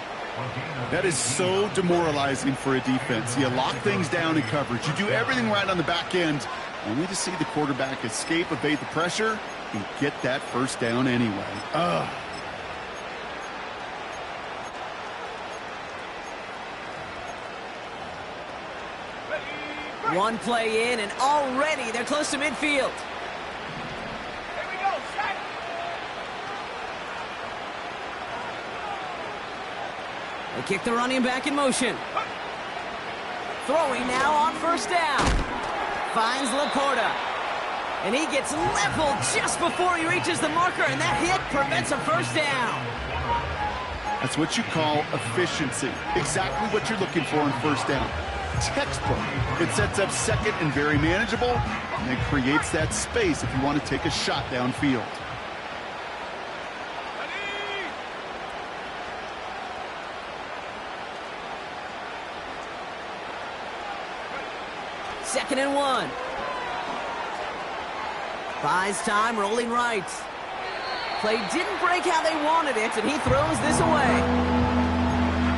Speaker 4: That is so demoralizing for a defense. You lock things down in coverage. You do everything right on the back end, only to see the quarterback escape, evade the pressure, and get that first down anyway. Ugh.
Speaker 2: One play in, and already they're close to midfield.
Speaker 3: Here we go, set.
Speaker 2: They kick the running back in motion. Throwing now on first down. Finds Laporta. And he gets leveled just before he reaches the marker, and that hit prevents a first down.
Speaker 4: That's what you call efficiency. Exactly what you're looking for on first down. Textbook. It sets up second and very manageable, and it creates that space if you want to take a shot downfield.
Speaker 2: Second and 1. Buys time, rolling right. Play didn't break how they wanted it, and he throws this away.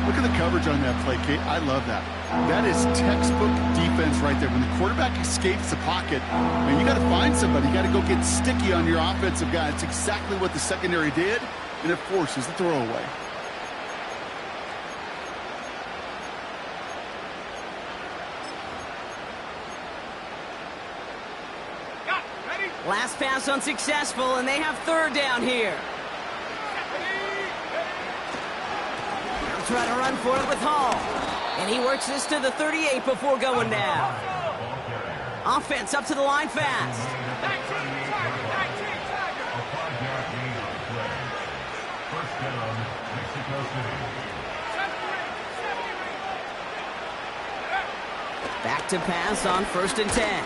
Speaker 4: Look at the coverage on that play, Kate. I love that. That is textbook defense right there. When the quarterback escapes the pocket, man, you got to find somebody. You got to go get sticky on your offensive guy. It's exactly what the secondary did, and it forces the throwaway.
Speaker 2: Last pass unsuccessful, and they have third down here. They'll try to run for it with Hall. And he works this to the 38 before going down. Offense up to the line fast. Back to pass on 1st and 10.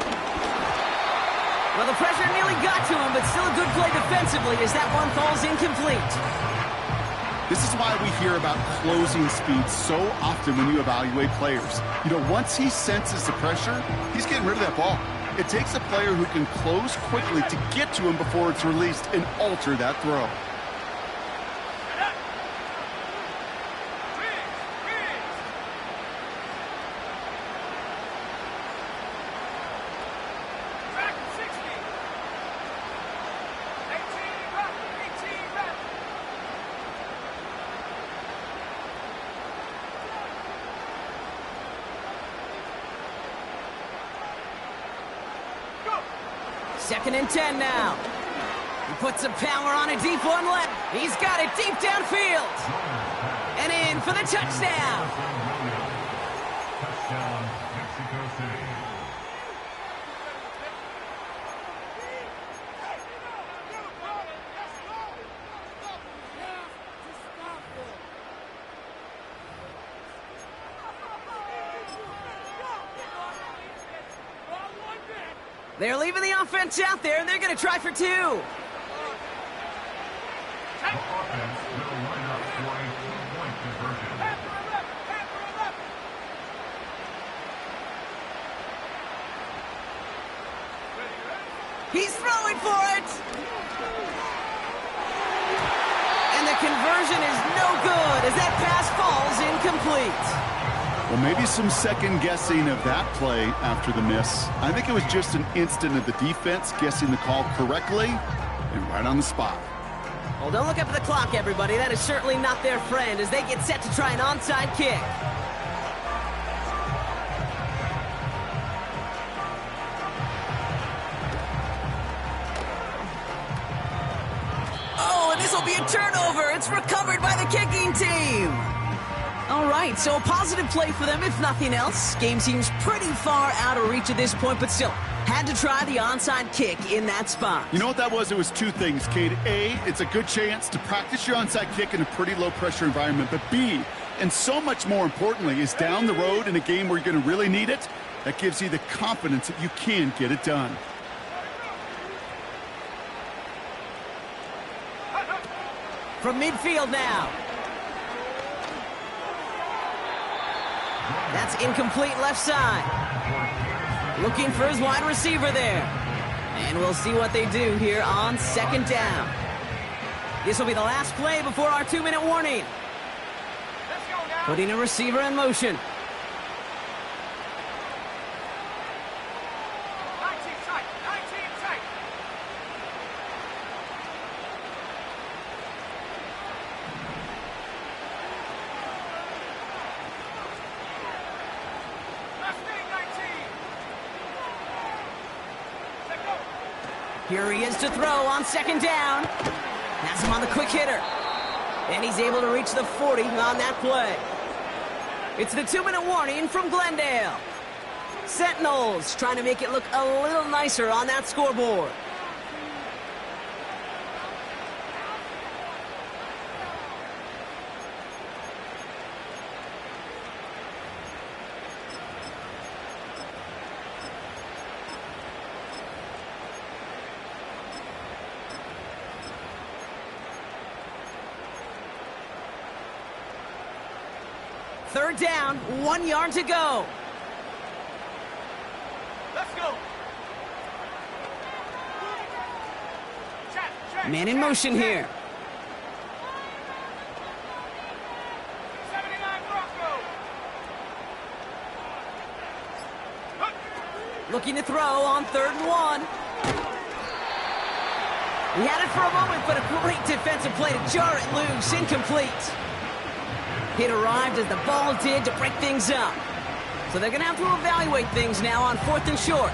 Speaker 2: Well, the pressure nearly got to him, but still a good play defensively as that one falls incomplete.
Speaker 4: This is why we hear about closing speed so often when you evaluate players. You know, once he senses the pressure, he's getting rid of that ball. It takes a player who can close quickly to get to him before it's released and alter that throw.
Speaker 2: Second and 10 now. He puts some power on a deep one left. He's got it deep downfield. And in for the touchdown.
Speaker 5: Touchdown, Mexico City.
Speaker 2: They're leaving the offense out there, and they're going to try for 2.
Speaker 5: The offense will line up for a 2-point conversion.
Speaker 2: He's throwing for it. And the conversion is no good as that pass falls incomplete.
Speaker 4: Well, maybe some second guessing of that play after the miss. I think it was just an instant of the defense guessing the call correctly and right on the spot.
Speaker 2: Well, don't look up at the clock, everybody. That is certainly not their friend as they get set to try an onside kick. Oh, and this will be a turnover. It's recovered by the kicking team. All right, so a positive play for them, if nothing else. Game seems pretty far out of reach at this point, but still, had to try the onside kick in that spot.
Speaker 4: You know what that was? It was 2 things, Kate. A, it's a good chance to practice your onside kick in a pretty low-pressure environment. But B, and so much more importantly, is down the road in a game where you're going to really need it, that gives you the confidence that you can get it done.
Speaker 2: From midfield now. That's incomplete left side. Looking for his wide receiver there. And we'll see what they do here on second down. This will be the last play before our 2-minute warning.
Speaker 3: Let's go now.
Speaker 2: Putting a receiver in motion.
Speaker 3: 19 tight. 19 tight. Last thing, 19. Let go.
Speaker 2: Here he is to throw on second down. Has him on the quick hitter. And he's able to reach the 40 on that play. It's the 2-minute warning from Glendale. Sentinels trying to make it look a little nicer on that scoreboard. Third down, 1 yard to go.
Speaker 3: Let's go. Check.
Speaker 2: Man in motion here.
Speaker 3: 79 Bronco.
Speaker 2: Looking to throw on 3rd and 1. He had it for a moment, but a great defensive play to jar it loose. Incomplete. It arrived as the ball did to break things up. So they're going to have to evaluate things now on 4th and short.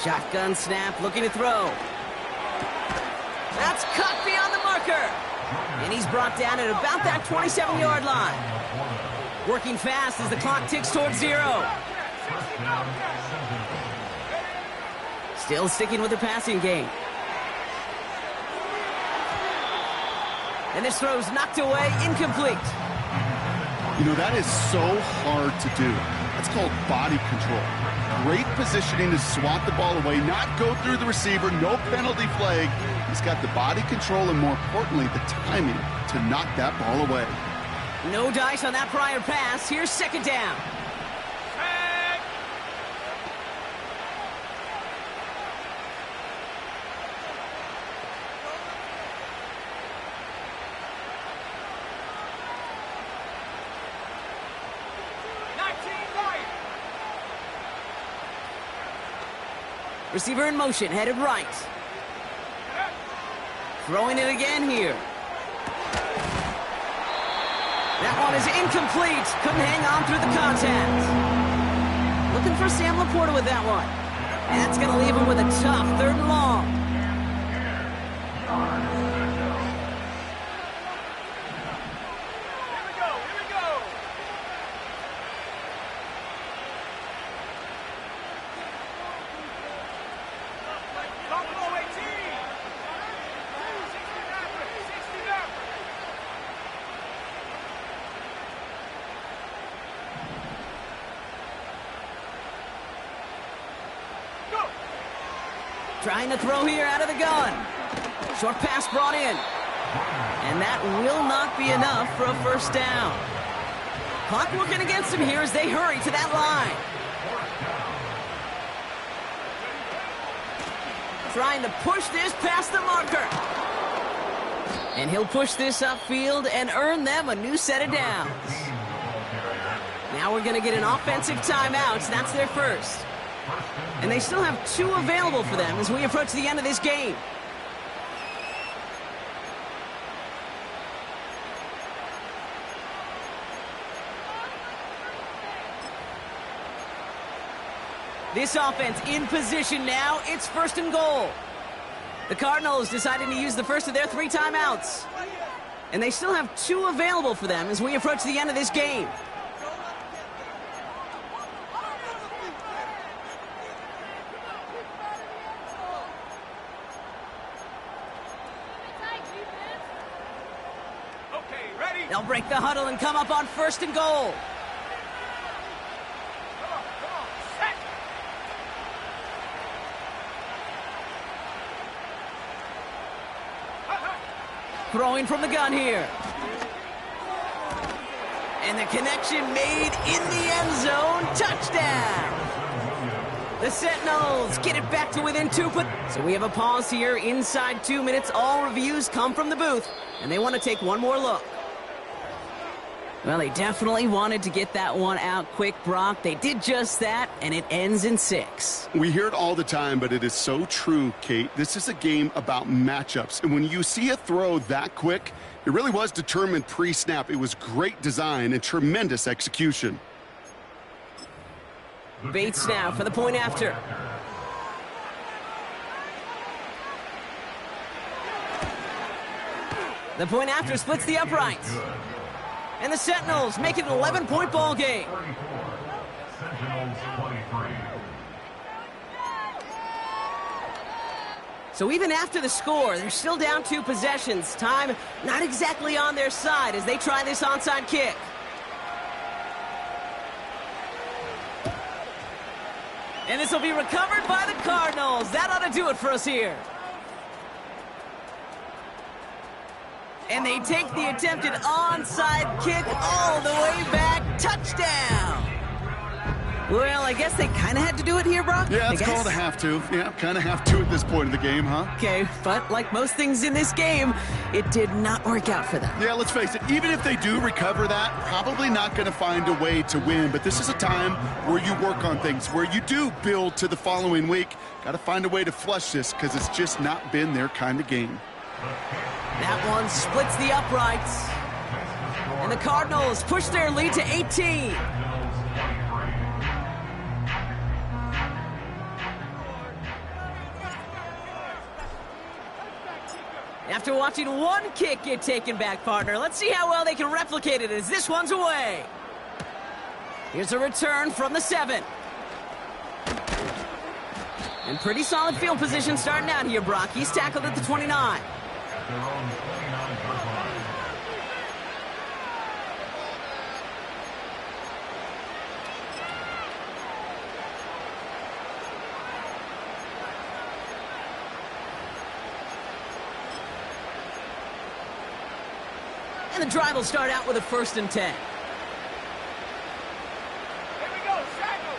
Speaker 2: Shotgun snap, looking to throw. That's cut beyond the marker. And he's brought down at about that 27-yard line. Working fast as the clock ticks towards 0. Still sticking with the passing game. And this throw's knocked away, incomplete.
Speaker 4: You know, that is so hard to do. That's called body control. Great positioning to swat the ball away, not go through the receiver, no penalty flag. He's got the body control and, more importantly, the timing to knock that ball away.
Speaker 2: No dice on that prior pass. Here's second down. Receiver in motion, headed right. Throwing it again here. That one is incomplete. Couldn't hang on through the contact. Looking for Sam Laporta with that one. And that's going to leave him with a tough 3rd and long. Trying to throw here out of the gun. Short pass brought in. And that will not be enough for a first down. Clock working against him here as they hurry to that line. Trying to push this past the marker. And he'll push this upfield and earn them a new set of downs. Now we're going to get an offensive timeout. That's their first. And they still have 2 available for them as we approach the end of this game. This offense in position now. It's 1st and goal. The Cardinals deciding to use the first of their 3 timeouts. And they still have 2 available for them as we approach the end of this game. They'll break the huddle and come up on 1st and goal.
Speaker 3: Come on, set.
Speaker 2: Throwing from the gun here. And the connection made in the end zone. Touchdown! The Sentinels get it back to within 2. So we have a pause here inside 2 minutes. All reviews come from the booth, and they want to take one more look. Well, they definitely wanted to get that one out quick, Brock. They did just that, and it ends in 6.
Speaker 4: We hear it all the time, but it is so true, Kate. This is a game about matchups, and when you see a throw that quick, it really was determined pre-snap. It was great design and tremendous execution.
Speaker 2: Bates now for the point after. The point after splits the uprights. And the Sentinels make it an 11-point ball game.
Speaker 5: Sentinels 23.
Speaker 2: So even after the score, they're still down 2 possessions. Time not exactly on their side as they try this onside kick. And this will be recovered by the Cardinals. That ought to do it for us here. And they take the attempted onside kick all the way back. Touchdown! Well, I guess they kind of had to do it here, Brock.
Speaker 4: Yeah, it's called a have to. Yeah, kind of have to at this point in the game, huh?
Speaker 2: Okay, but like most things in this game, it did not work out for them.
Speaker 4: Yeah, let's face it, even if they do recover that, probably not going to find a way to win. But this is a time where you work on things, where you do build to the following week. Got to find a way to flush this because it's just not been their kind of game.
Speaker 2: That one splits the uprights. And the Cardinals push their lead to 18. After watching one kick get taken back, partner, let's see how well they can replicate it as this one's away. Here's a return from the 7. And pretty solid field position starting out here, Brock. He's tackled at the 29.
Speaker 5: Their own 29-yard line.
Speaker 2: And the drive will start out with a 1st and 10.
Speaker 3: Here we go, Shackle.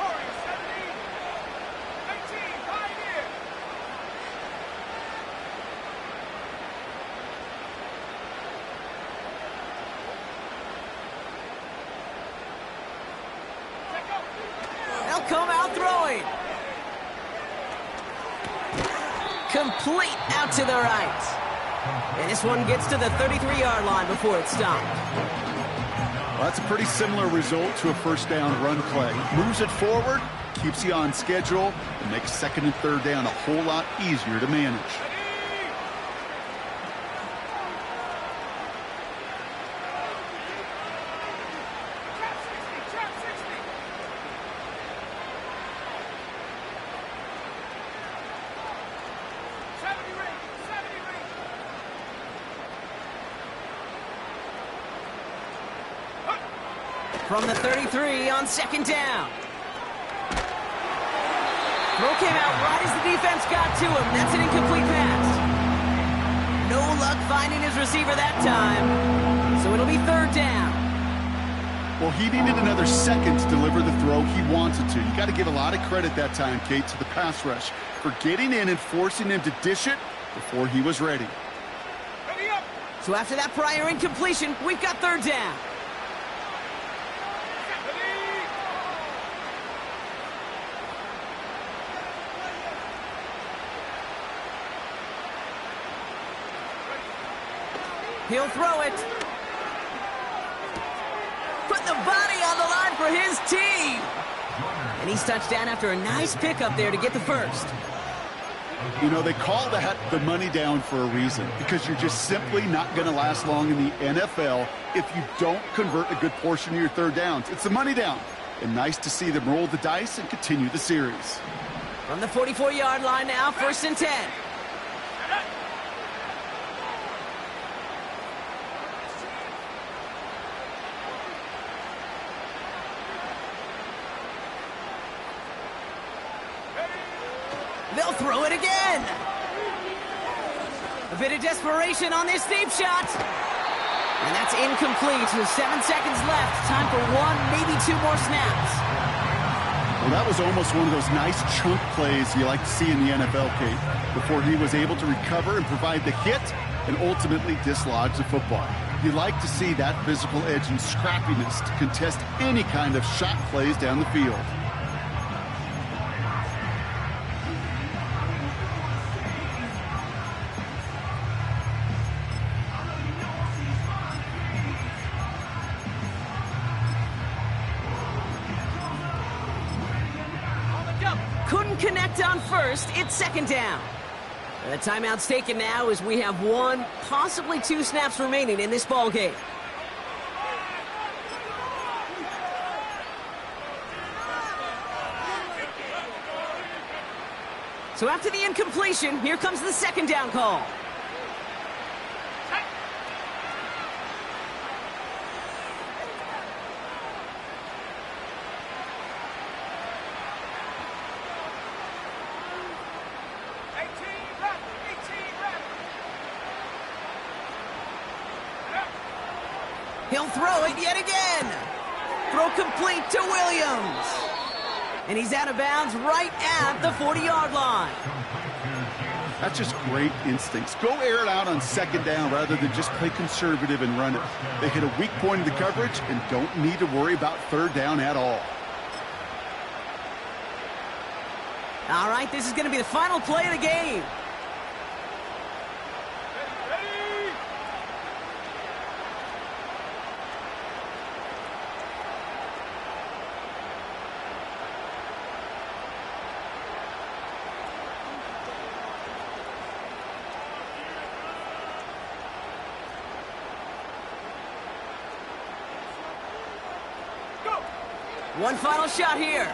Speaker 3: Warriors 17. 19, Pioneer. Check up.
Speaker 2: They'll come out throwing. Complete out to the right. And this one gets to the 33-yard line before it's stopped.
Speaker 4: Well, that's a pretty similar result to a 1st down run play. Moves it forward, keeps you on schedule, and makes 2nd and 3rd down a whole lot easier to manage.
Speaker 3: Trap 60.
Speaker 2: From the 33 on 2nd down. Throw came out right as the defense got to him. That's an incomplete pass. No luck finding his receiver that time. So it'll be 3rd down.
Speaker 4: Well, he needed another 2nd to deliver the throw he wanted to. You got to give a lot of credit that time, Kate, to the pass rush for getting in and forcing him to dish it before he was ready.
Speaker 3: Ready up.
Speaker 2: So after that prior incompletion, we've got 3rd down. He'll throw it. Put the body on the line for his team. And he's touched down after a nice pickup there to get the 1st.
Speaker 4: You know, they call that the money down for a reason, because you're just simply not going to last long in the NFL if you don't convert a good portion of your 3rd downs. It's the money down. And nice to see them roll the dice and continue the series.
Speaker 2: From the 44-yard line now, 1st and 10. They'll throw it again. A bit of desperation on this deep shot. And that's incomplete with 7 seconds left. Time for one, maybe two more snaps.
Speaker 4: Well, that was almost one of those nice chunk plays you like to see in the NFL, Kate, before he was able to recover and provide the hit and ultimately dislodge the football. You like to see that physical edge and scrappiness to contest any kind of shot plays down the field.
Speaker 2: Couldn't connect on first. It's second down. The timeout's taken now as we have one, possibly two snaps remaining in this ball game. So after the incompletion, here comes the second down call. He'll throw it yet again. Throw complete to Williams. And he's out of bounds right at the 40-yard line.
Speaker 4: That's just great instincts. Go air it out on second down rather than just play conservative and run it. They hit a weak point in the coverage and don't need to worry about third down at all.
Speaker 2: All right, this is going to be the final play of the game. One final shot here.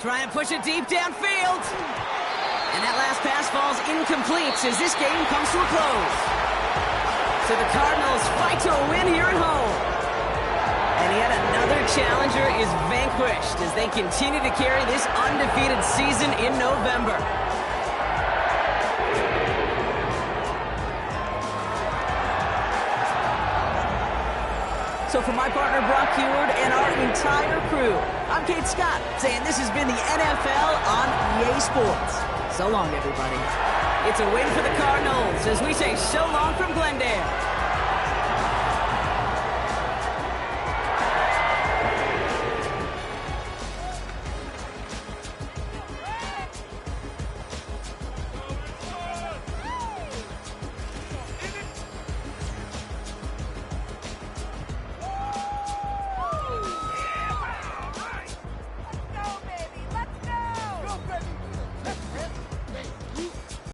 Speaker 2: Trying to push it deep downfield. And that last pass falls incomplete as this game comes to a close. So the Cardinals fight to a win here at home. And yet another challenger is vanquished as they continue to carry this undefeated season in November. So for my partner Brock Heward and our entire crew, I'm Kate Scott saying this has been the NFL on EA Sports. So long, everybody. It's a win for the Cardinals as we say so long from Glendale.